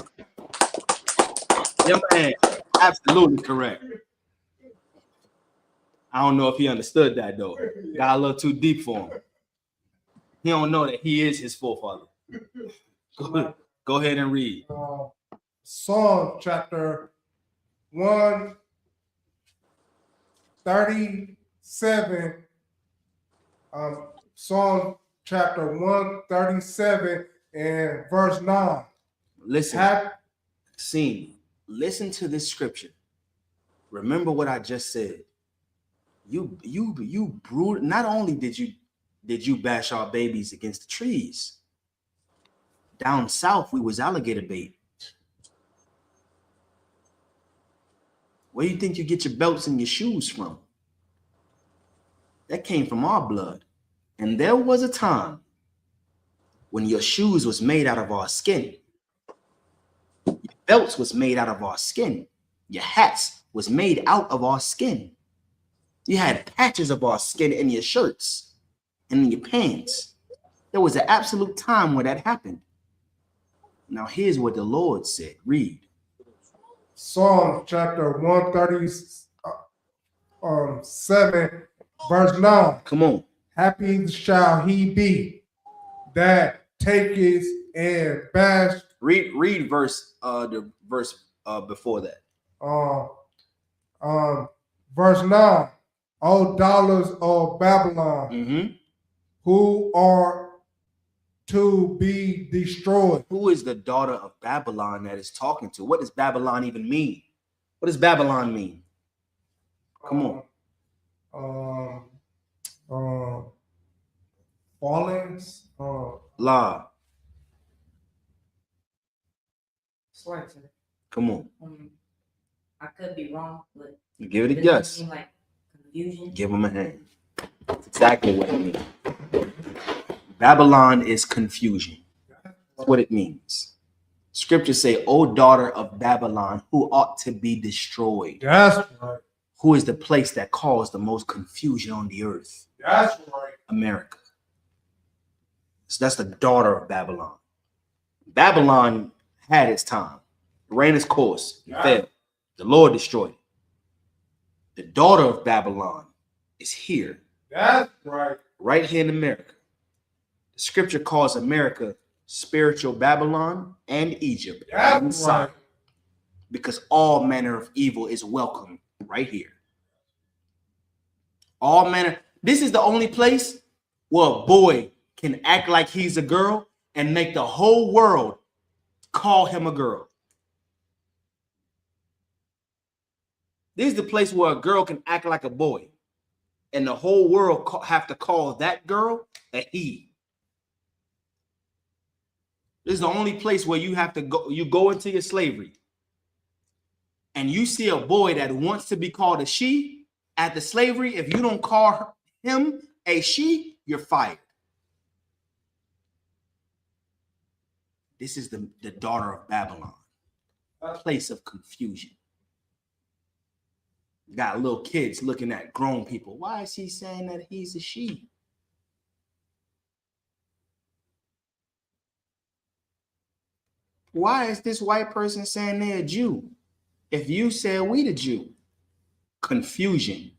S6: Give them a hand. Absolutely correct. I don't know if he understood that though. Got a little too deep for him. He don't know that he is his forefather. Go ahead and read.
S7: Psalm chapter 137. Psalm chapter 137 and verse 9.
S6: Listen. Listen to this scripture. Remember what I just said. You brutal. Not only did you bash our babies against the trees. Down south, we was alligator bait. Where do you think you get your belts and your shoes from? That came from our blood. And there was a time when your shoes was made out of our skin. Your belts was made out of our skin. Your hats was made out of our skin. You had patches of our skin in your shirts and in your pants. There was an absolute time where that happened. Now here's what the Lord said. Read.
S7: Psalm chapter 137, verse 9.
S6: Come on.
S7: Happy shall he be that taketh and bash.
S6: Read verse before that.
S7: Verse 9. O dollars of Babylon, who are to be destroyed.
S6: Who is the daughter of Babylon that is talking to? What does Babylon even mean? What does Babylon mean? Come on.
S7: Fallings.
S6: La.
S8: Swear to.
S6: Come on.
S8: I could be wrong, but
S6: give it a guess.
S8: Like confusion.
S6: Give them a hand. That's exactly what it means. Babylon is confusion. That's what it means. Scriptures say, O daughter of Babylon, who ought to be destroyed.
S7: That's right.
S6: Who is the place that caused the most confusion on the earth?
S7: That's right.
S6: America. So that's the daughter of Babylon. Babylon had its time. It ran its course. It failed. The Lord destroyed it. The daughter of Babylon is here.
S7: That's right.
S6: Right here in America. The scripture calls America spiritual Babylon and Egypt.
S7: That's right.
S6: Because all manner of evil is welcome right here. All manner. This is the only place where a boy can act like he's a girl and make the whole world call him a girl. This is the place where a girl can act like a boy and the whole world have to call that girl a he. This is the only place where you have to go. You go into your slavery and you see a boy that wants to be called a she at the slavery. If you don't call him a she, you're fired. This is the daughter of Babylon, a place of confusion. You got little kids looking at grown people. Why is he saying that he's a she? Why is this white person saying they're a Jew? If you said we the Jew, confusion.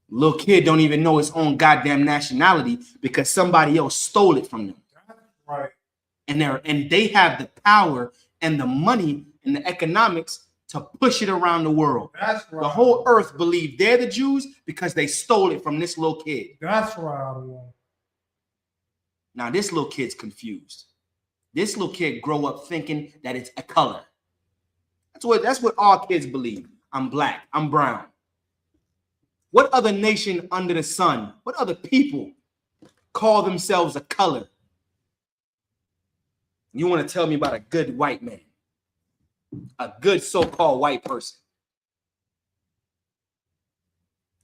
S6: Little kid don't even know his own goddamn nationality because somebody else stole it from them.
S7: Right.
S6: And they have the power and the money and the economics to push it around the world.
S7: That's right.
S6: The whole earth believe they're the Jews because they stole it from this little kid.
S7: That's right.
S6: Now this little kid's confused. This little kid grow up thinking that it's a color. That's what all kids believe. I'm black. I'm brown. What other nation under the sun, what other people call themselves a color? You want to tell me about a good white man, a good so-called white person?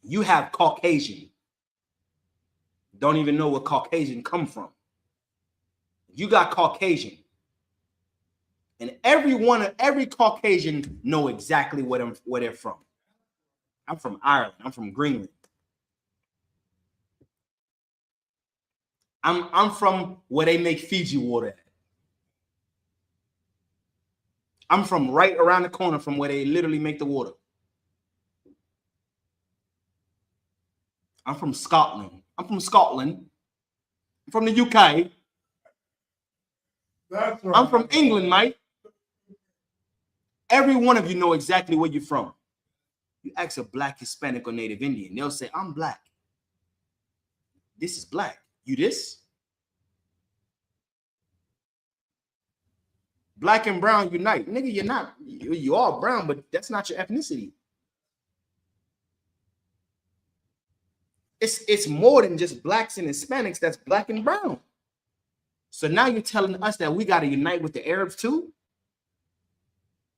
S6: You have Caucasian. Don't even know where Caucasian come from. You got Caucasian. And every Caucasian know exactly where they're from. I'm from Ireland. I'm from Greenland. I'm from where they make Fiji water at. I'm from right around the corner from where they literally make the water. I'm from Scotland. I'm from Scotland. I'm from the UK.
S7: That's right.
S6: I'm from England, mate. Every one of you know exactly where you're from. You ask a black, Hispanic, or Native Indian, they'll say, I'm black. This is black. You this? Black and brown unite. Nigga, you're not. You are brown, but that's not your ethnicity. It's more than just blacks and Hispanics. That's black and brown. So now you're telling us that we got to unite with the Arabs too?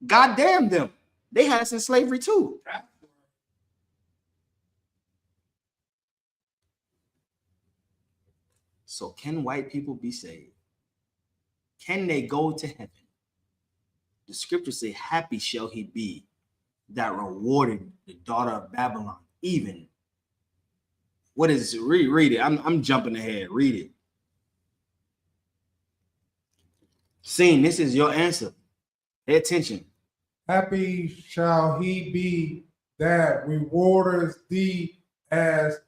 S6: God damn them. They had us in slavery too. So can white people be saved? Can they go to heaven? The scriptures say, happy shall he be that rewarded the daughter of Babylon. Even. What is it? Read it. I'm jumping ahead. Read it. Scene, this is your answer. Pay attention.
S7: Happy shall he be that rewardeth thee as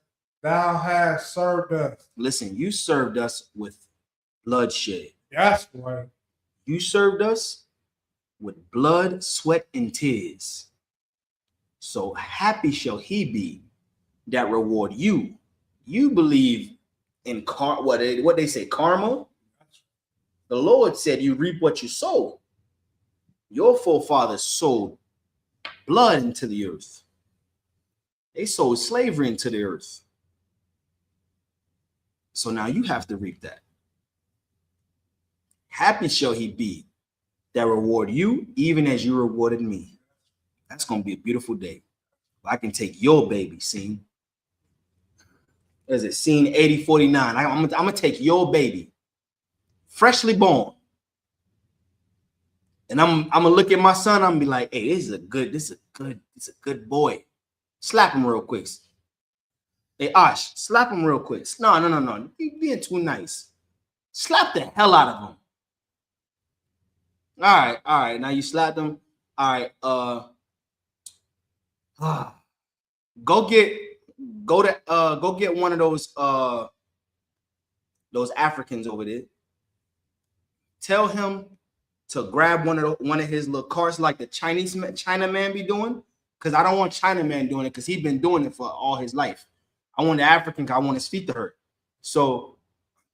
S7: thou hast served us.
S6: Listen, you served us with bloodshed.
S7: That's right.
S6: You served us with blood, sweat, and tears. So happy shall he be that reward you. You believe in what they say, karma. The Lord said you reap what you sow. Your forefathers sowed blood into the earth. They sowed slavery into the earth. So now you have to reap that. Happy shall he be that reward you, even as you rewarded me. That's going to be a beautiful day. I can take your baby, scene. Is it scene 8049? I'm going to take your baby, freshly born. And I'm going to look at my son. I'm going to be like, hey, this is a good boy. Slap him real quick. Hey, Ash, slap him real quick. No. You're being too nice. Slap the hell out of him. All right. Now you slapped him. All right. Go get one of those Africans over there. Tell him to grab one of his little carts like the China man be doing, because I don't want China man doing it because he's been doing it for all his life. I want the African. I want his feet to hurt. So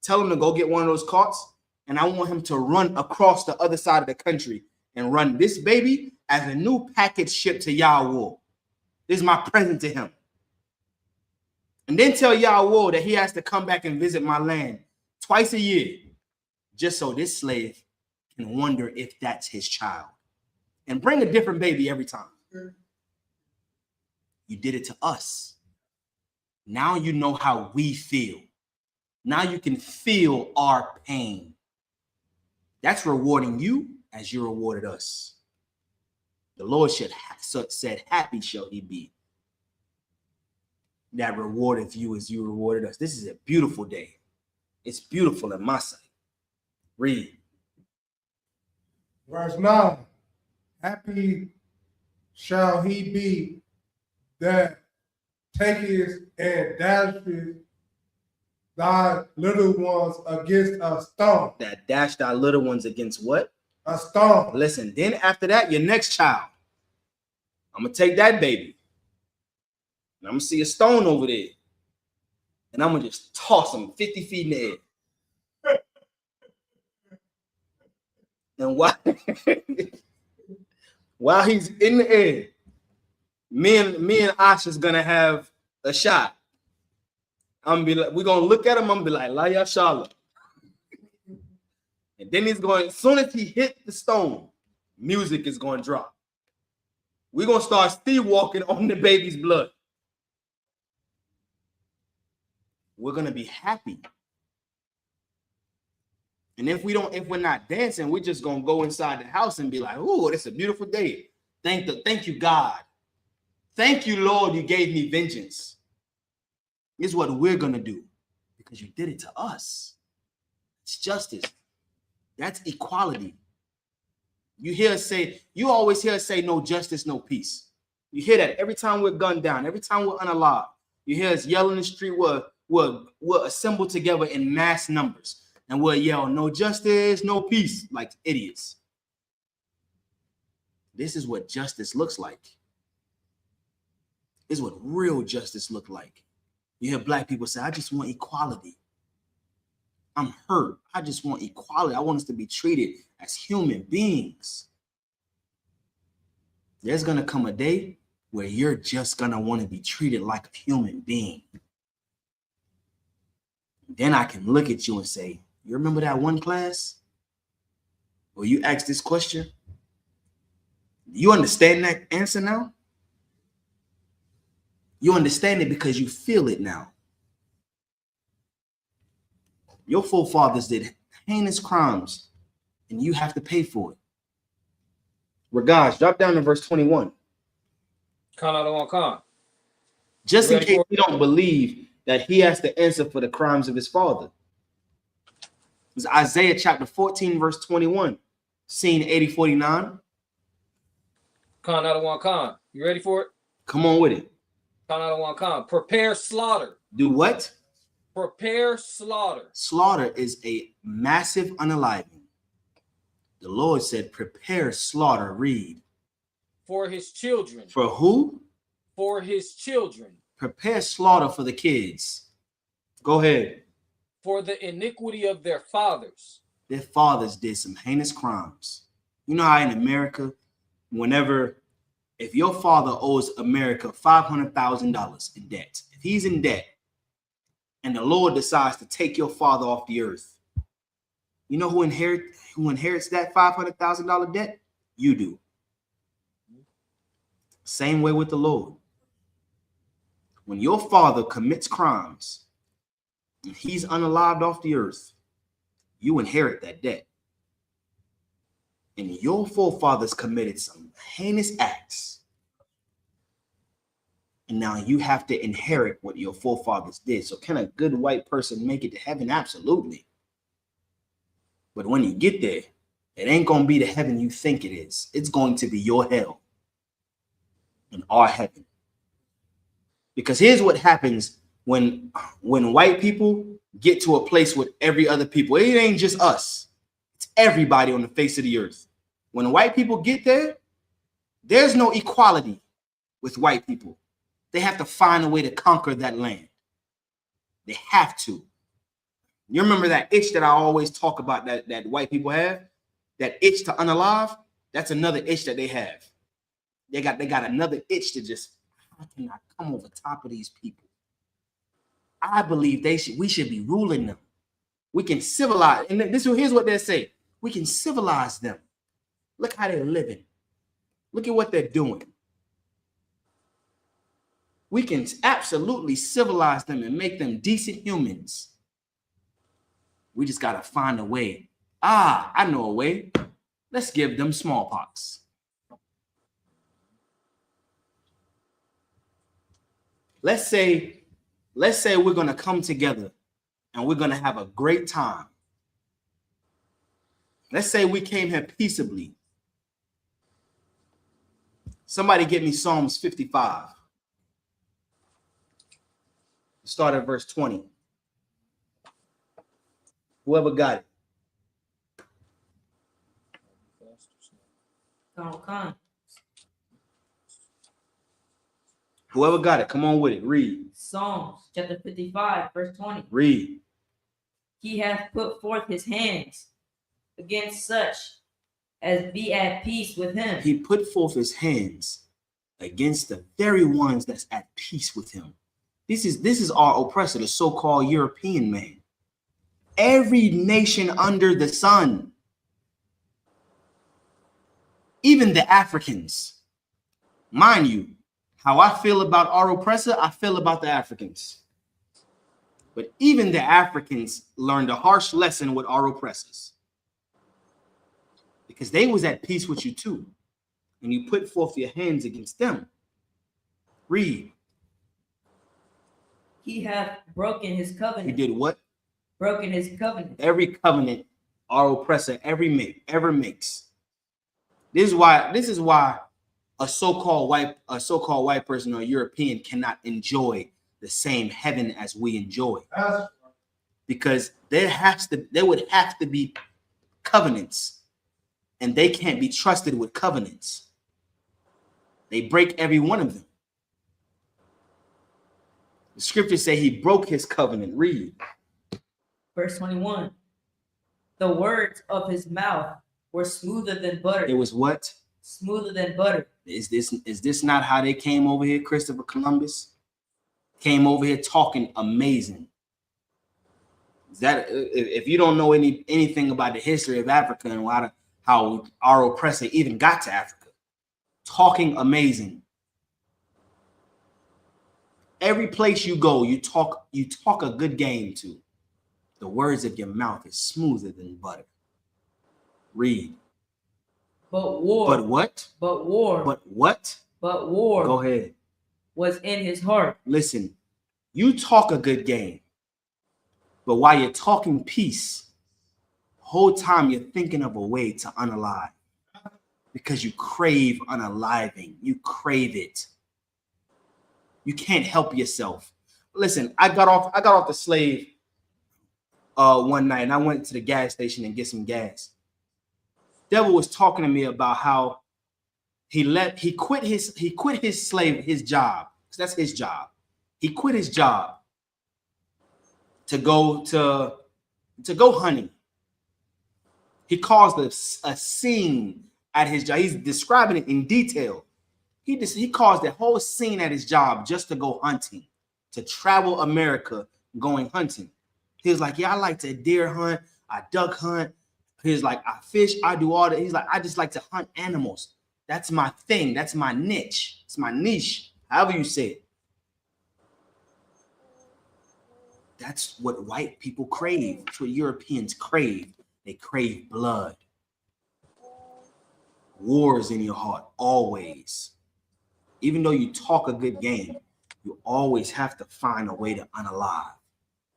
S6: tell him to go get one of those carts, and I want him to run across the other side of the country and run this baby as a new package shipped to Yahweh. This is my present to him. And then tell Yahweh that he has to come back and visit my land twice a year, just so this slave can wonder if that's his child. And bring a different baby every time. You did it to us. Now you know how we feel. Now you can feel our pain. That's rewarding you as you rewarded us. The Lord said, happy shall he be that rewardeth you as you rewarded us. This is a beautiful day. It's beautiful in my sight. Read.
S7: Verse 9. Happy shall he be that taketh and dasheth thy little ones against a stone.
S6: That dash thy little ones against what?
S7: A stone.
S6: Listen, then after that, your next child. I'm going to take that baby. And I'm going to see a stone over there. And I'm going to just toss him 50 feet in the air. And while he's in the air, me and Asha's gonna have a shot. I'm gonna be like, we're gonna look at him. I'm gonna be like, La ya Shala. And then he's going, as soon as he hit the stone, music is going to drop. We're going to start still walking on the baby's blood. We're going to be happy. And if we're not dancing, we're just going to go inside the house and be like, oh, it's a beautiful day. Thank you, God. Thank you, Lord, you gave me vengeance. This is what we're going to do because you did it to us. It's justice. That's equality. You always hear us say no justice, no peace. You hear that every time we're gunned down, every time we're unalive. You hear us yell in the street, we'll assemble together in mass numbers and we'll yell no justice, no peace, like idiots. This is what justice looks like. This is what real justice looks like. You hear black people say, I just want equality. I'm hurt. I just want equality. I want us to be treated as human beings. There's going to come a day where you're just going to want to be treated like a human being. Then I can look at you and say, you remember that one class where you asked this question? Do you understand that answer now? You understand it because you feel it now. Your forefathers did heinous crimes, and you have to pay for it. Regards, drop down to verse 21. Just in case you don't believe that he has to answer for the crimes of his father. It's Isaiah chapter 14, verse 21. Scene 8049.
S9: You ready for it?
S6: Come on with it.
S9: Prepare slaughter.
S6: Do what?
S9: Prepare slaughter.
S6: Slaughter is a massive unaliving. The Lord said, prepare slaughter. Read.
S9: For his children.
S6: For who?
S9: For his children.
S6: Prepare slaughter for the kids. Go ahead.
S9: For the iniquity of their fathers.
S6: Their fathers did some heinous crimes. You know how in America, if your father owes America $500,000 in debt, if he's in debt, and the Lord decides to take your father off the earth, you know who inherits that $500,000 debt? You do. Same way with the Lord. When your father commits crimes and he's unalived off the earth, you inherit that debt. And your forefathers committed some heinous acts. And now you have to inherit what your forefathers did. So can a good white person make it to heaven? Absolutely. But when you get there, it ain't going to be the heaven you think it is. It's going to be your hell and our heaven. Because here's what happens when white people get to a place with every other people. It ain't just us. It's everybody on the face of the earth. When white people get there, there's no equality with white people. They have to find a way to conquer that land. They have to. You remember that itch that I always talk about that white people have? That itch to unalive? That's another itch that they have. They got another itch to just, how can I come over top of these people? I believe we should be ruling them. We can civilize. And here's what they say. We can civilize them. Look how they're living. Look at what they're doing. We can absolutely civilize them and make them decent humans. We just got to find a way. I know a way. Let's give them smallpox. Let's say we're going to come together and we're going to have a great time. Let's say we came here peaceably. Somebody get me Psalms 55. Start at verse 20. Whoever got it. Whoever got it, come on with it. Read.
S8: Psalms chapter 55, verse 20.
S6: Read.
S8: He hath put forth his hands against such as be at peace with him.
S6: He put forth his hands against the very ones that's at peace with him. This is our oppressor, the so-called European man. Every nation under the sun, even the Africans. Mind you, how I feel about our oppressor, I feel about the Africans. But even the Africans learned a harsh lesson with our oppressors, because they was at peace with you too. And you put forth your hands against them. Read.
S8: He hath broken his covenant.
S6: He did what?
S8: Broken his covenant.
S6: Every covenant our oppressor ever makes. This is why a so-called white person or European cannot enjoy the same heaven as we enjoy. Because there would have to be covenants, and they can't be trusted with covenants. They break every one of them. The scriptures say he broke his covenant. Read.
S8: Verse 21. The words of his mouth were smoother than butter.
S6: It was what?
S8: Smoother than butter.
S6: Is this not how they came over here? Christopher Columbus came over here talking amazing. Is that, if you don't know anything about the history of Africa and how our oppressor even got to Africa, talking amazing. Every place you go, you talk a good game to. The words of your mouth is smoother than butter. Read.
S8: But war.
S6: But what?
S8: But war.
S6: But what?
S8: But war.
S6: Go ahead.
S8: Was in his heart.
S6: Listen, you talk a good game, but while you're talking peace, the whole time you're thinking of a way to unalive, because you crave unaliving. You crave it. You can't help yourself. Listen, I got off the slave one night, and I went to the gas station and get some gas. Devil was talking to me about how he quit his job, because that's his job. He quit his job to go hunting. He caused a scene at his job. He's describing it in detail. He caused the whole scene at his job just to go hunting, to travel America going hunting. He was like, yeah, I like to deer hunt, I duck hunt. He's like, I fish, I do all that. He's like, I just like to hunt animals. That's my thing. That's my niche. It's my niche, however you say it. That's what white people crave. That's what Europeans crave. They crave blood. Wars in your heart, always. Even though you talk a good game, you always have to find a way to unalive,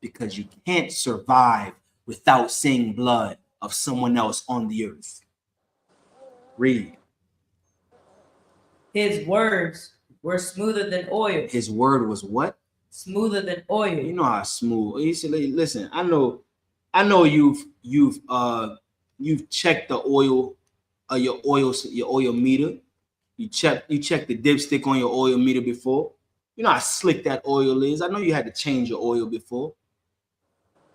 S6: because you can't survive without seeing blood of someone else on the earth. Read.
S8: His words were smoother than oil.
S6: His word was what?
S8: Smoother than oil.
S6: You know how smooth. You see, listen, I know you've checked the oil, your oil meter. You check the dipstick on your oil meter before. You know how slick that oil is. I know you had to change your oil before.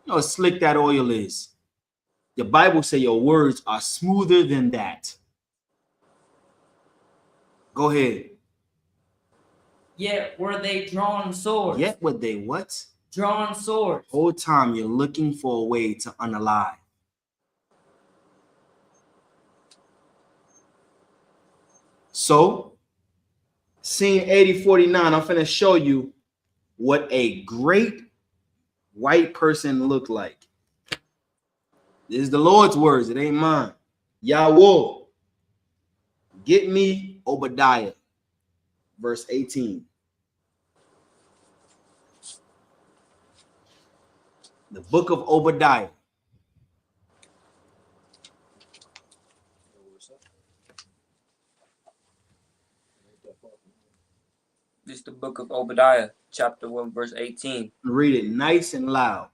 S6: You know how slick that oil is. The Bible says your words are smoother than that. Go ahead.
S8: Yet were they drawn swords.
S6: Yet were they what?
S8: Drawn swords.
S6: Whole time you're looking for a way to unalive. So, scene 8049, I'm finna show you what a great white person looked like. This is the Lord's words, it ain't mine. Yahweh, get me Obadiah, verse 18. The book of Obadiah.
S11: This is the book of Obadiah, chapter 1, verse 18.
S6: Read it nice and loud.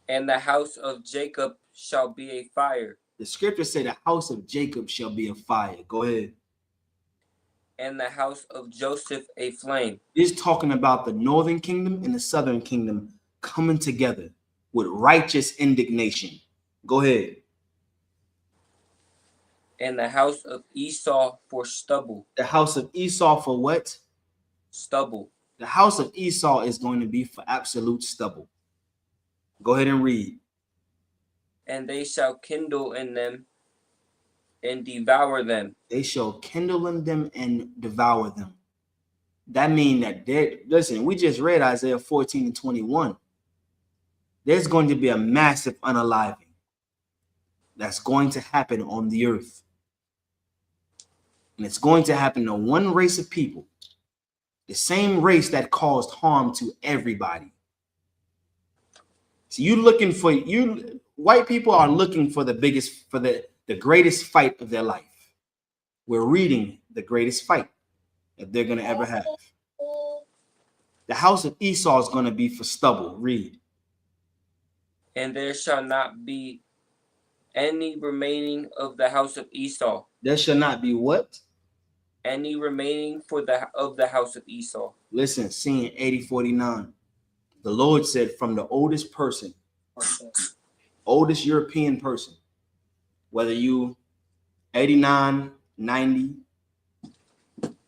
S11: And the house of Jacob shall be a fire.
S6: The scriptures say the house of Jacob shall be a fire. Go ahead.
S11: And the house of Joseph a flame.
S6: This is talking about the northern kingdom and the southern kingdom coming together with righteous indignation. Go ahead.
S11: And the house of Esau for stubble.
S6: The house of Esau for what?
S11: Stubble.
S6: The house of Esau is going to be for absolute stubble. Go ahead and read.
S11: And they shall kindle in them and devour them.
S6: They shall kindle in them and devour them. That means that listen, we just read Isaiah 14 and 21. There's going to be a massive unaliving that's going to happen on the earth. And it's going to happen to one race of people, the same race that caused harm to everybody. So white people are looking for the greatest fight of their life. We're reading the greatest fight that they're going to ever have. The house of Esau is going to be for stubble. Read.
S11: And there shall not be any remaining of the house of Esau.
S6: There shall not be what?
S11: Any remaining of the house of Esau.
S6: Listen, scene 8049. The Lord said, from the oldest person, oldest European person, whether you 89, 90,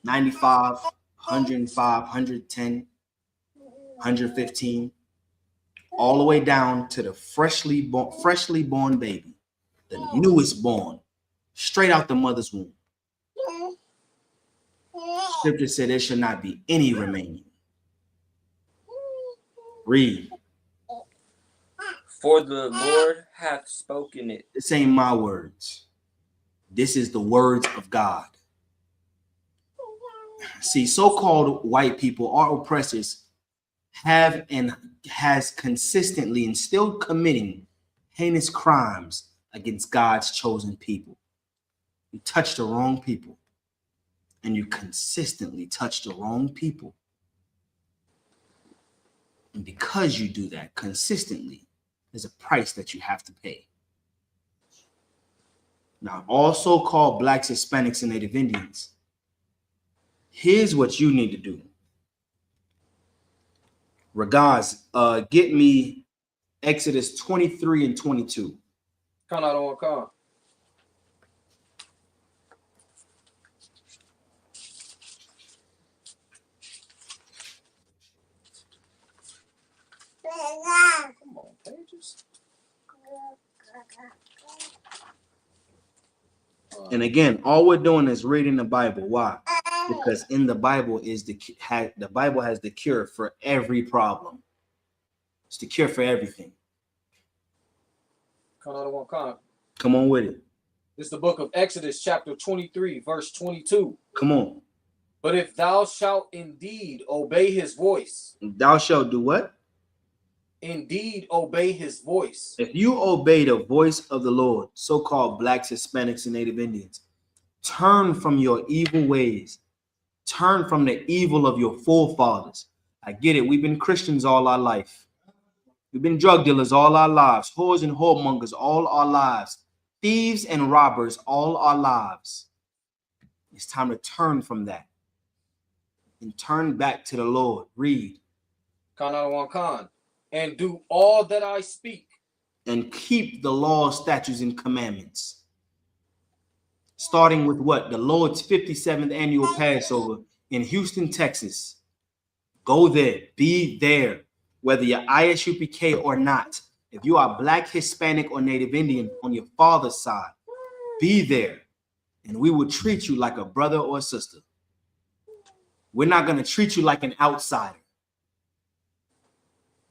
S6: 95, 105, 110, 115, all the way down to the freshly born baby, the newest born, straight out the mother's womb. Scripture said there should not be any remaining. Read.
S11: For the Lord hath spoken it.
S6: This ain't my words. This is the words of God. See, so-called white people, our oppressors, have and has consistently and still committing heinous crimes against God's chosen people. You touch the wrong people, and you consistently touch the wrong people. And because you do that consistently, there's a price that you have to pay. Now, all so-called blacks, Hispanics, and Native Indians, here's what you need to do. Regards, get me Exodus 23 and 22.
S9: Come out on car. Come on, pages.
S6: And again, all we're doing is reading the Bible. Why? Because in the Bible the Bible has the cure for every problem. It's the cure for everything.
S9: Come on,
S6: come on with it.
S9: It's the book of Exodus, chapter 23, verse 22.
S6: Come on.
S9: But if thou shalt indeed obey his voice.
S6: Thou shalt do what?
S9: Indeed obey his voice.
S6: If you obey the voice of the Lord, so-called blacks, Hispanics, and Native Indians, turn from your evil ways. Turn from the evil of your forefathers. I get it. We've been Christians all our life. We've been drug dealers all our lives, whores and whoremongers all our lives, thieves and robbers all our lives. It's time to turn from that and turn back to the Lord. Read.
S9: And do all that I speak.
S6: And keep the law, statutes, and commandments. Starting with what? The Lord's 57th annual Passover in Houston, Texas. Go there. Be there. Whether you're ISUPK or not. If you are black, Hispanic, or Native Indian on your father's side, be there. And we will treat you like a brother or a sister. We're not going to treat you like an outsider.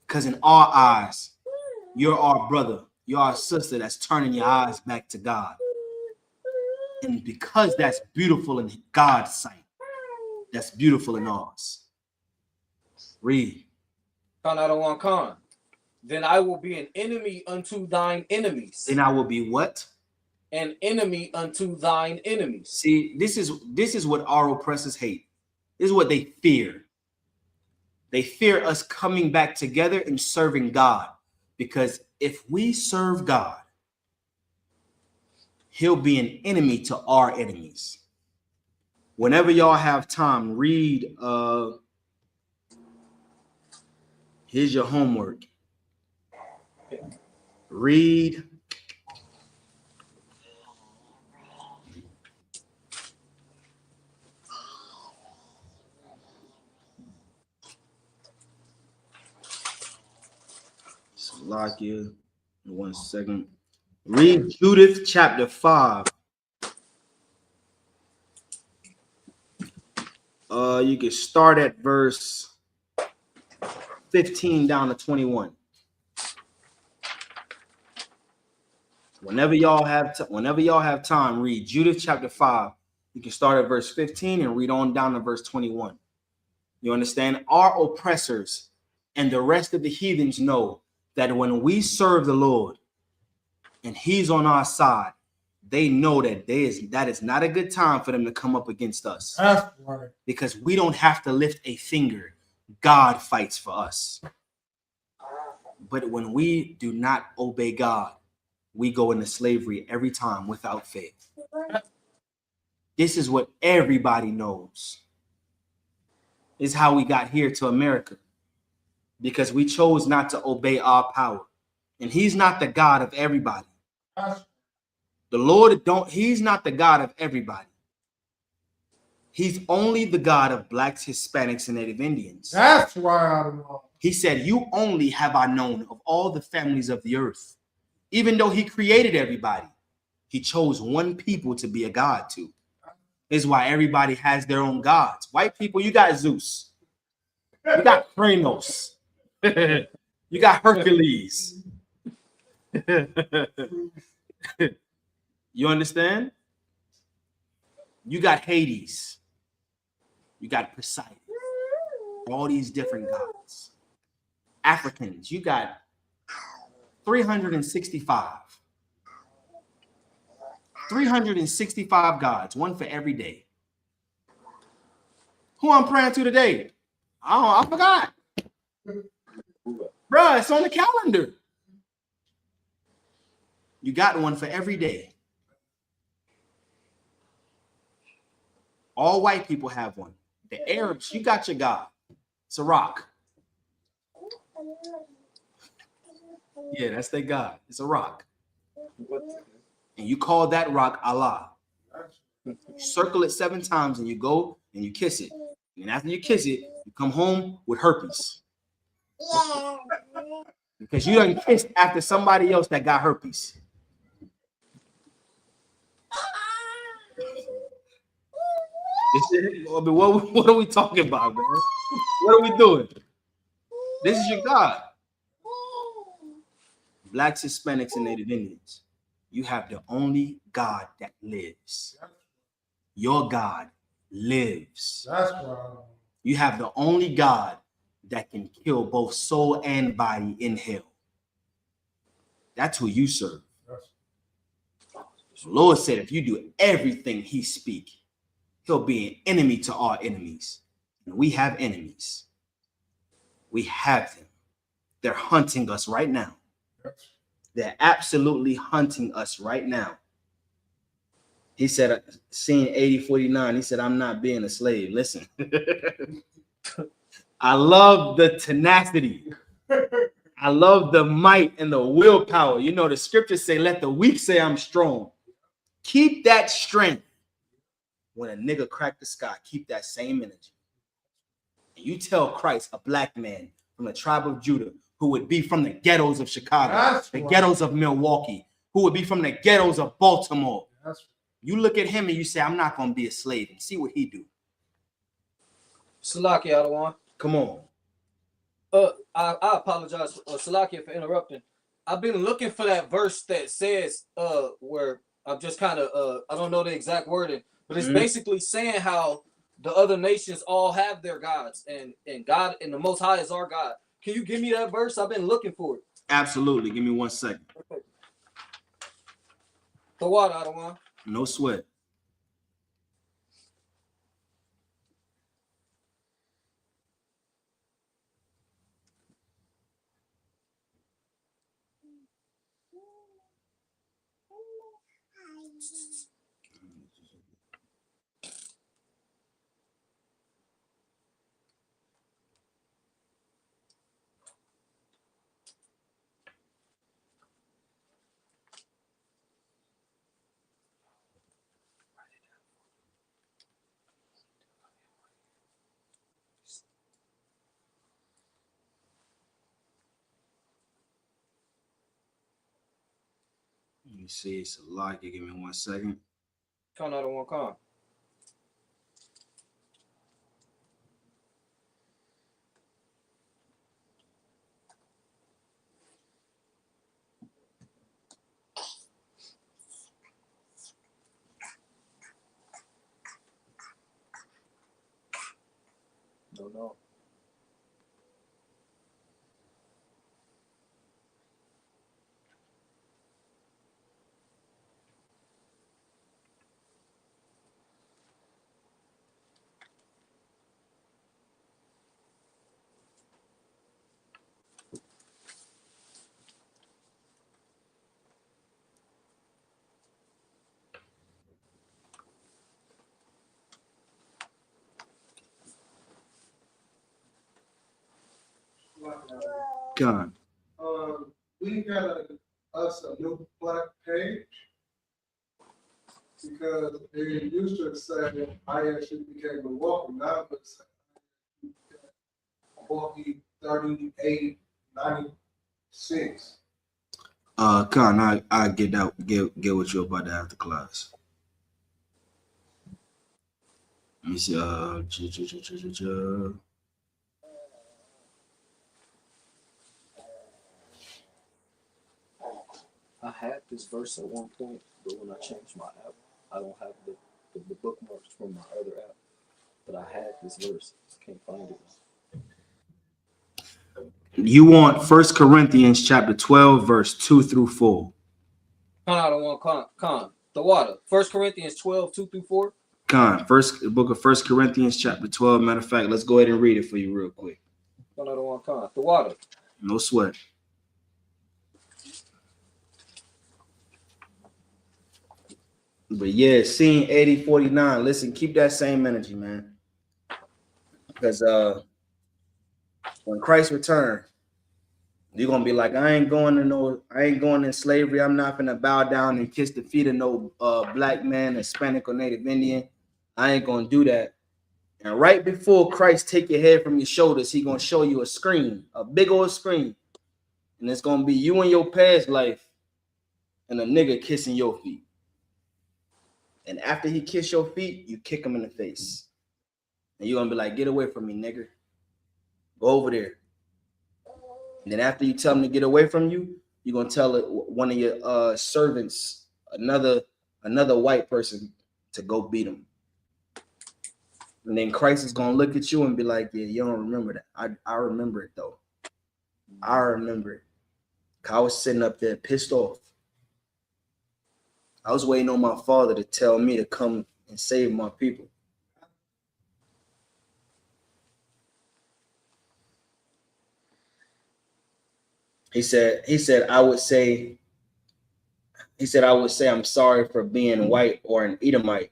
S6: Because in our eyes, you're our brother. You're our sister that's turning your eyes back to God. And because that's beautiful in God's sight, that's beautiful in ours. Read.
S9: Then I will be an enemy unto thine enemies.
S6: Then I will be what?
S9: An enemy unto thine enemies.
S6: See, this is what our oppressors hate. This is what they fear. They fear us coming back together and serving God. Because if we serve God, he'll be an enemy to our enemies. Whenever y'all have time, read. Here's your homework. Read Salakia. 1 second. Read Judith chapter 5. You can start at verse 15 down to 21. Whenever y'all have time, read Judith chapter 5. You can start at verse 15 and read on down to verse 21. You understand? Our oppressors and the rest of the heathens know that when we serve the Lord and he's on our side, they know that that is not a good time for them to come up against us.
S7: That's right.
S6: Because we don't have to lift a finger. God fights for us. But when we do not obey God, we go into slavery every time without faith. This is what everybody knows. This is how we got here to America. Because we chose not to obey our power. And he's not the God of everybody. The Lord he's not the God of everybody. He's only the God of blacks, Hispanics, and Native Indians.
S7: That's why I don't know.
S6: He said, you only have I known of all the families of the earth. Even though he created everybody, he chose one people to be a God to. This is why everybody has their own gods. White people, you got Zeus. You got Kranos. You got Hercules. You understand? You got Hades. You got Poseidon. All these different gods. Africans, you got 365. 365 gods, one for every day. Who I'm praying to today? I forgot. Bruh, it's on the calendar. You got one for every day. All white people have one. The Arabs, you got your God. It's a rock. Yeah, that's their God. It's a rock. And you call that rock Allah. You circle it 7 times and you go and you kiss it. And after you kiss it, you come home with herpes. Because you done kissed after somebody else that got herpes. What are we talking about, man? What are we doing? This is your God. Blacks, Hispanics, and Native Indians. You have the only God that lives. Your God lives.
S7: That's right.
S6: You have the only God that can kill both soul and body in hell. That's who you serve. The Lord said if you do everything he speak, he'll be an enemy to our enemies. And we have enemies. We have them. They're hunting us right now. They're absolutely hunting us right now. He said, scene 8049, he said, I'm not being a slave. Listen, I love the tenacity. I love the might and the willpower. You know, the scriptures say, let the weak say I'm strong. Keep that strength. When a nigga crack the sky, keep that same energy. And you tell Christ, a black man from the tribe of Judah, who would be from the ghettos of Chicago, the ghettos of Milwaukee, who would be from the ghettos of Baltimore. You look at him and you say, I'm not going to be a slave, and see what he do.
S9: Salakia, Adawan.
S6: Come on.
S9: I apologize, Salakia, for interrupting. I've been looking for that verse that says, where I'm just kind of, I don't know the exact wording, but it's basically saying how the other nations all have their gods, and God and the Most High is our God. Can you give me that verse? I've been looking for it.
S6: Absolutely. Give me 1 second.
S9: Okay. The water, Adawan.
S6: No sweat. me see. It's a lot. Give me 1 second.
S9: Con out of one con. No.
S6: Con.
S7: We got us a new black page because they used to say I actually became a walker. Now it's walking 3896.
S6: Con, I get with you about that after class. Let me see.
S9: I had this verse at one point, but when I changed my app, I don't have the bookmarks from my other app. But I had this verse. Can't find it.
S6: You want 1 Corinthians chapter 12, verse 2 through 4.
S9: Con out of one con. The water. 1 Corinthians 12, 2 through 4.
S6: Con, book of 1 Corinthians chapter 12. Matter of fact, let's go ahead and read it for you real quick.
S9: Con out of one con. The water.
S6: No sweat. But yeah, scene 8049. Listen, keep that same energy, man. Because when Christ returns, you're gonna be like, I ain't going in slavery. I'm not gonna bow down and kiss the feet of no black man, Hispanic or Native Indian. I ain't gonna do that. And right before Christ take your head from your shoulders, he gonna show you a screen, a big old screen. And it's gonna be you in your past life and a nigga kissing your feet. And after he kiss your feet, you kick him in the face. And you're gonna be like, get away from me, nigga. Go over there. And then after you tell him to get away from you, you're gonna tell one of your servants, another white person, to go beat him. And then Christ is gonna look at you and be like, yeah, you don't remember that. I remember it though. I remember it. I was sitting up there pissed off. I was waiting on my father to tell me to come and save my people. He said, I would say, I'm sorry for being white or an Edomite,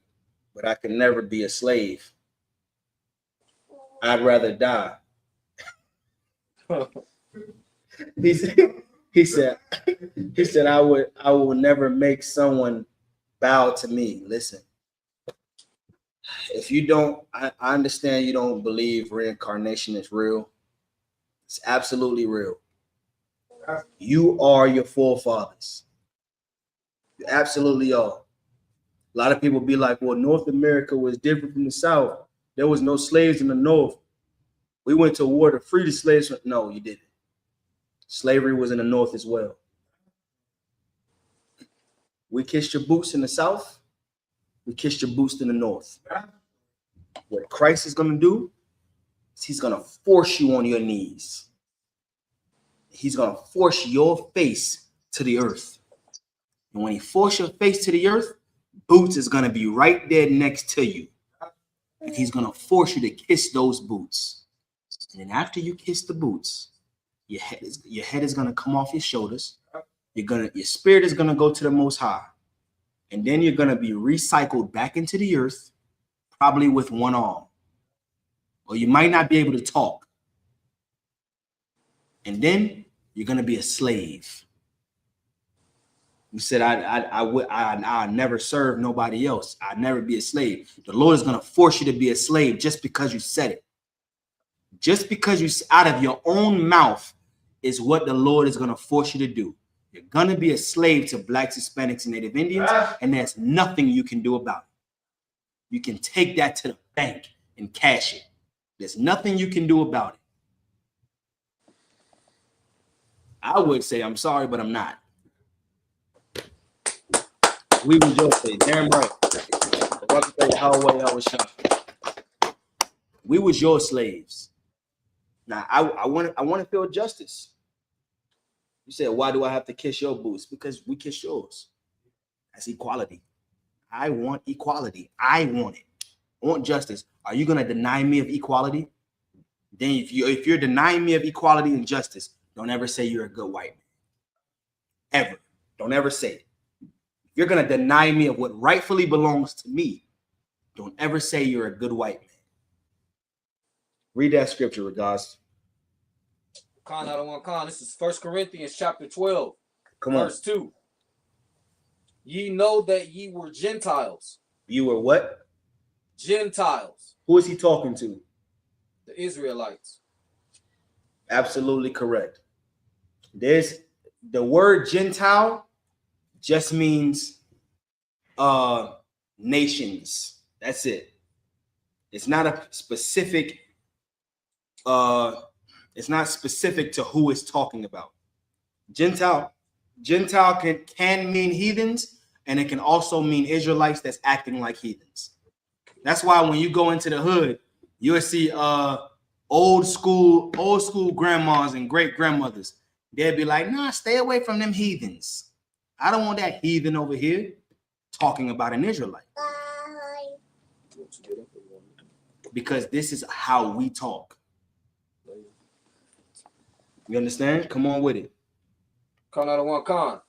S6: but I could never be a slave. I'd rather die. He said, I will never make someone bow to me. Listen, if you don't, I understand you don't believe reincarnation is real. It's absolutely real. You are your forefathers. You absolutely are. A lot of people be like, well, North America was different from the South. There was no slaves in the North. We went to war to free the slaves. No, you didn't. Slavery was in the North as well. We kissed your boots in the South. We kissed your boots in the North. What Christ is going to do is he's going to force you on your knees. He's going to force your face to the earth. And when he forces your face to the earth, boots is going to be right there next to you. And he's going to force you to kiss those boots. And then after you kiss the boots, your head is going to come off your shoulders. Your spirit is going to go to the Most High. And then you're going to be recycled back into the earth, probably with one arm. Or you might not be able to talk. And then you're going to be a slave. You said, I never serve nobody else. I'd never be a slave. The Lord is going to force you to be a slave just because you said it. Just because you out of your own mouth is what the Lord is going to force you to do. You're gonna be a slave to blacks, Hispanics, and Native Indians, and there's nothing you can do about it. You can take that to the bank and cash it. There's nothing you can do about it. I would say I'm sorry, but I'm not. We was your slaves, damn right. We was your slaves. Now I want to feel justice. You said, why do I have to kiss your boots? Because we kiss yours. That's equality. I want equality. I want it. I want justice. Are you gonna deny me of equality? Then if you're denying me of equality and justice, don't ever say you're a good white man. Ever. Don't ever say it. If you're gonna deny me of what rightfully belongs to me, don't ever say you're a good white man. Read that scripture, regards.
S9: Con, I don't want con. This is 1 Corinthians chapter 12, verse 2. Ye know that ye were Gentiles.
S6: You were what?
S9: Gentiles.
S6: Who is he talking to?
S9: The Israelites.
S6: Absolutely correct. There's the word Gentile just means nations. That's it. It's not a specific it's not specific to who it's talking about. Gentile can mean heathens, and it can also mean Israelites that's acting like heathens. That's why when you go into the hood, you'll see old school grandmas and great grandmothers. They'll be like, nah, stay away from them heathens. I don't want that heathen over here talking about an Israelite. Because this is how we talk. You understand? Come on with it.
S9: Con, I don't want con.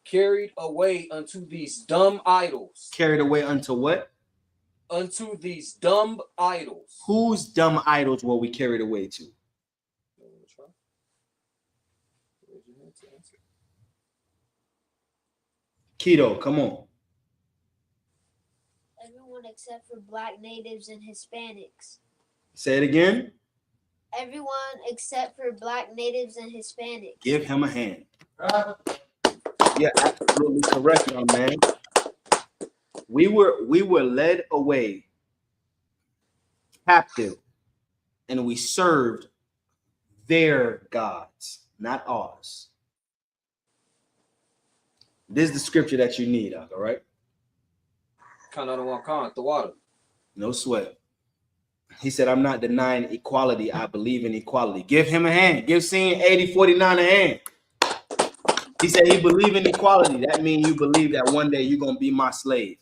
S9: Carried away unto these dumb idols.
S6: Carried away unto what?
S9: Unto these dumb idols.
S6: Whose dumb idols were we carried away to? Keto, come on.
S10: Everyone except for black natives and Hispanics.
S6: Say it again.
S10: Everyone except for black natives and Hispanics.
S6: Give him a hand. Yeah, absolutely correct, young man. We were led away captive, and we served their gods, not ours. This is the scripture that you need, all right?
S9: Con, I don't want con. The water.
S6: No sweat. He said, I'm not denying equality. I believe in equality. Give him a hand. Give Scene 8049 a hand. He said he believe in equality. That means you believe that one day you're going to be my slave.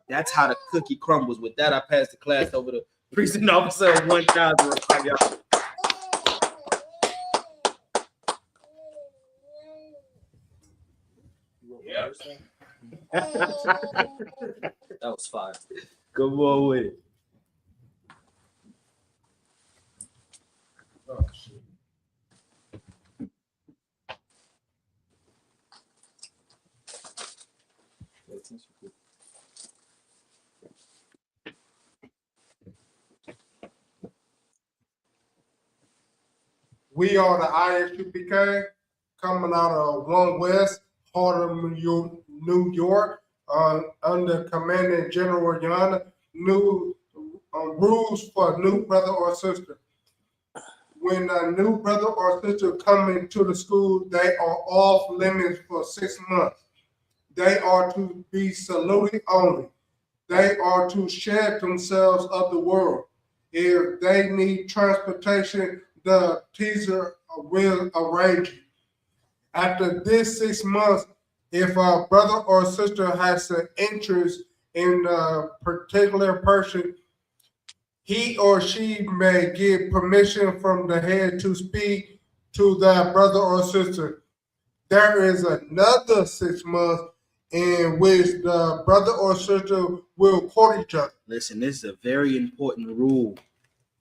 S6: That's how the cookie crumbles. With that, I passed the class over to precinct officer 1000.
S9: Yeah. That was fire.
S6: Come on with it.
S7: Oh, shit. We are the ISUPK coming out of 1 West, Harlem, New York, under Commanding General Yana. New rules for new brother or sister. When a new brother or sister come into the school, they are off limits for 6 months. They are to be saluted only. They are to shed themselves of the world. If they need transportation, the teacher will arrange it. After this 6 months, if a brother or sister has an interest in a particular person, he or she may get permission from the head to speak to that brother or sister. There is another 6 months in which the brother or sister will court each other.
S6: Listen, this is a very important rule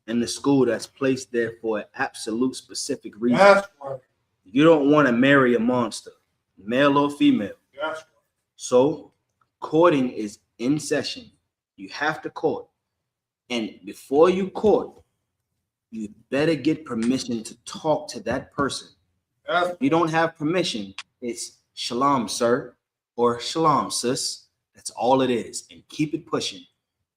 S6: in the school that's placed there for an absolute specific reason.
S7: That's right.
S6: You don't want to marry a monster, male or female.
S7: That's right.
S6: So courting is in session. You have to court. And before you court, you better get permission to talk to that person If you don't have permission, it's shalom, sir, or shalom, sis. That's all it is. And keep it pushing.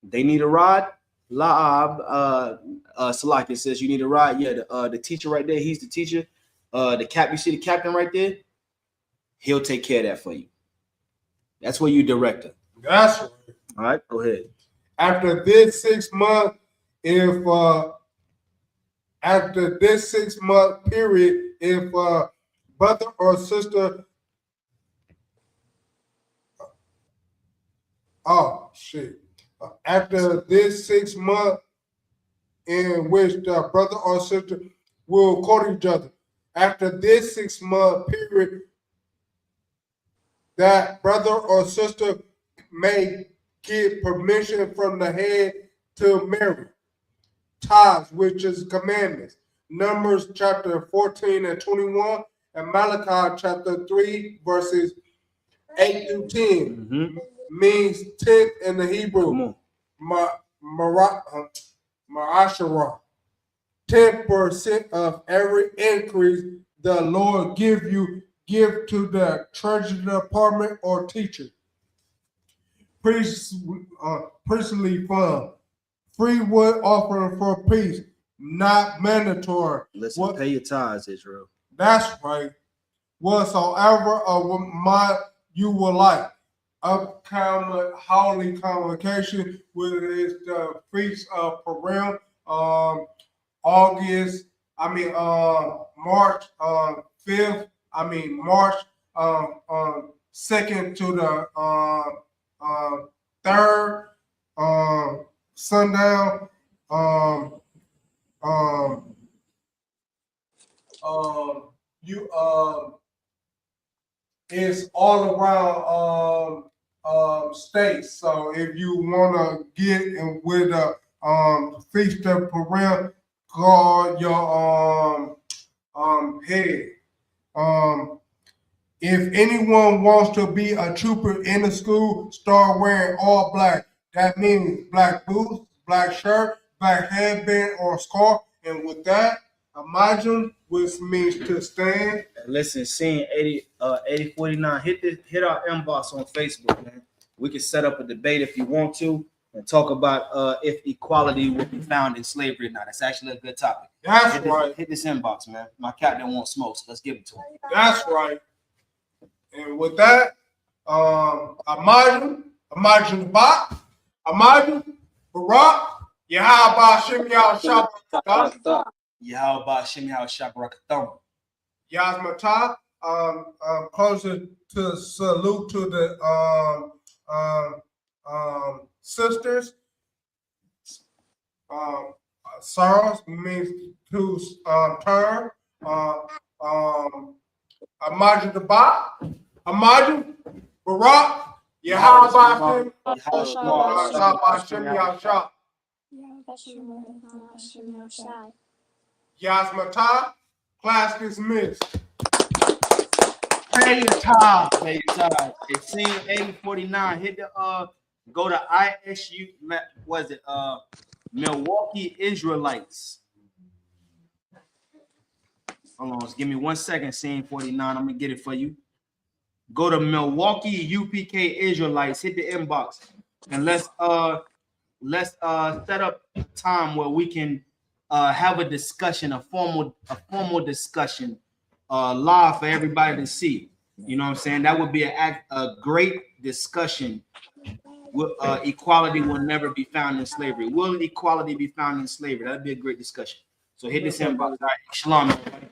S6: They need a rod. La'ab, Salaki says you need a ride. Yeah, the teacher right there, he's the teacher. You see the captain right there? He'll take care of that for you. That's where you director.
S7: That's right.
S6: All right, go ahead.
S7: After this 6 months, if after this 6 month period, if brother or sister, after this 6 months in which the brother or sister will court each other, after this 6 month period, that brother or sister may get permission from the head to marry. Tithes, which is commandments. Numbers chapter 14 and 21, and Malachi chapter 3, verses 8 through 10 means 10th in the Hebrew. Ma'ashara. 10% of every increase the Lord give to the treasury department or teacher. Priestly fund. Free wood offering for peace, not mandatory.
S6: Listen, pay your tithes, Israel.
S7: That's right. Whatsoever of my you will like. Upcoming holy convocation, which is the feast of Purim, March 5th. March 2nd to the 3rd. Sundown, it's all around states. So if you want to get in with a feast of Purim, guard your head. If anyone wants to be a trooper in the school, start wearing all black. That means black boots, black shirt, black headband or scarf. And with that, imagine, which means to stand.
S6: Listen, seeing 8049, hit our inbox on Facebook, man. We can set up a debate if you want to and talk about if equality will be found in slavery or not. That's actually a good topic.
S7: That's right.
S6: Hit this inbox, man. My captain won't smoke, so let's give it to him.
S7: That's right. And with that, imagine Bach. Imagine Barak, Yahweh Shem Yahweh Shabbat.
S6: Yahweh Shem Yahweh Shabbat.
S7: Yasmatah, closer to salute to the sisters. Sorrows means to turn. Imagine the Bach. Imagine Barak. Yahweh Shem Yahweh. Yasmatah, class dismissed.
S6: Pay your tithe. It's seen 8049. Hit the go to ISU. Was it Milwaukee Israelites? Hold on, give me 1 second. Scene 49. I'm gonna get it for you. Go to Milwaukee UPK Israelites. Hit the inbox and let's set up a time where we can have a discussion, a formal discussion, live for everybody to see. You know what I'm saying? That would be a great discussion. Equality will never be found in slavery. Will equality be found in slavery? That'd be a great discussion. So hit this inbox. All right, shalom, everybody.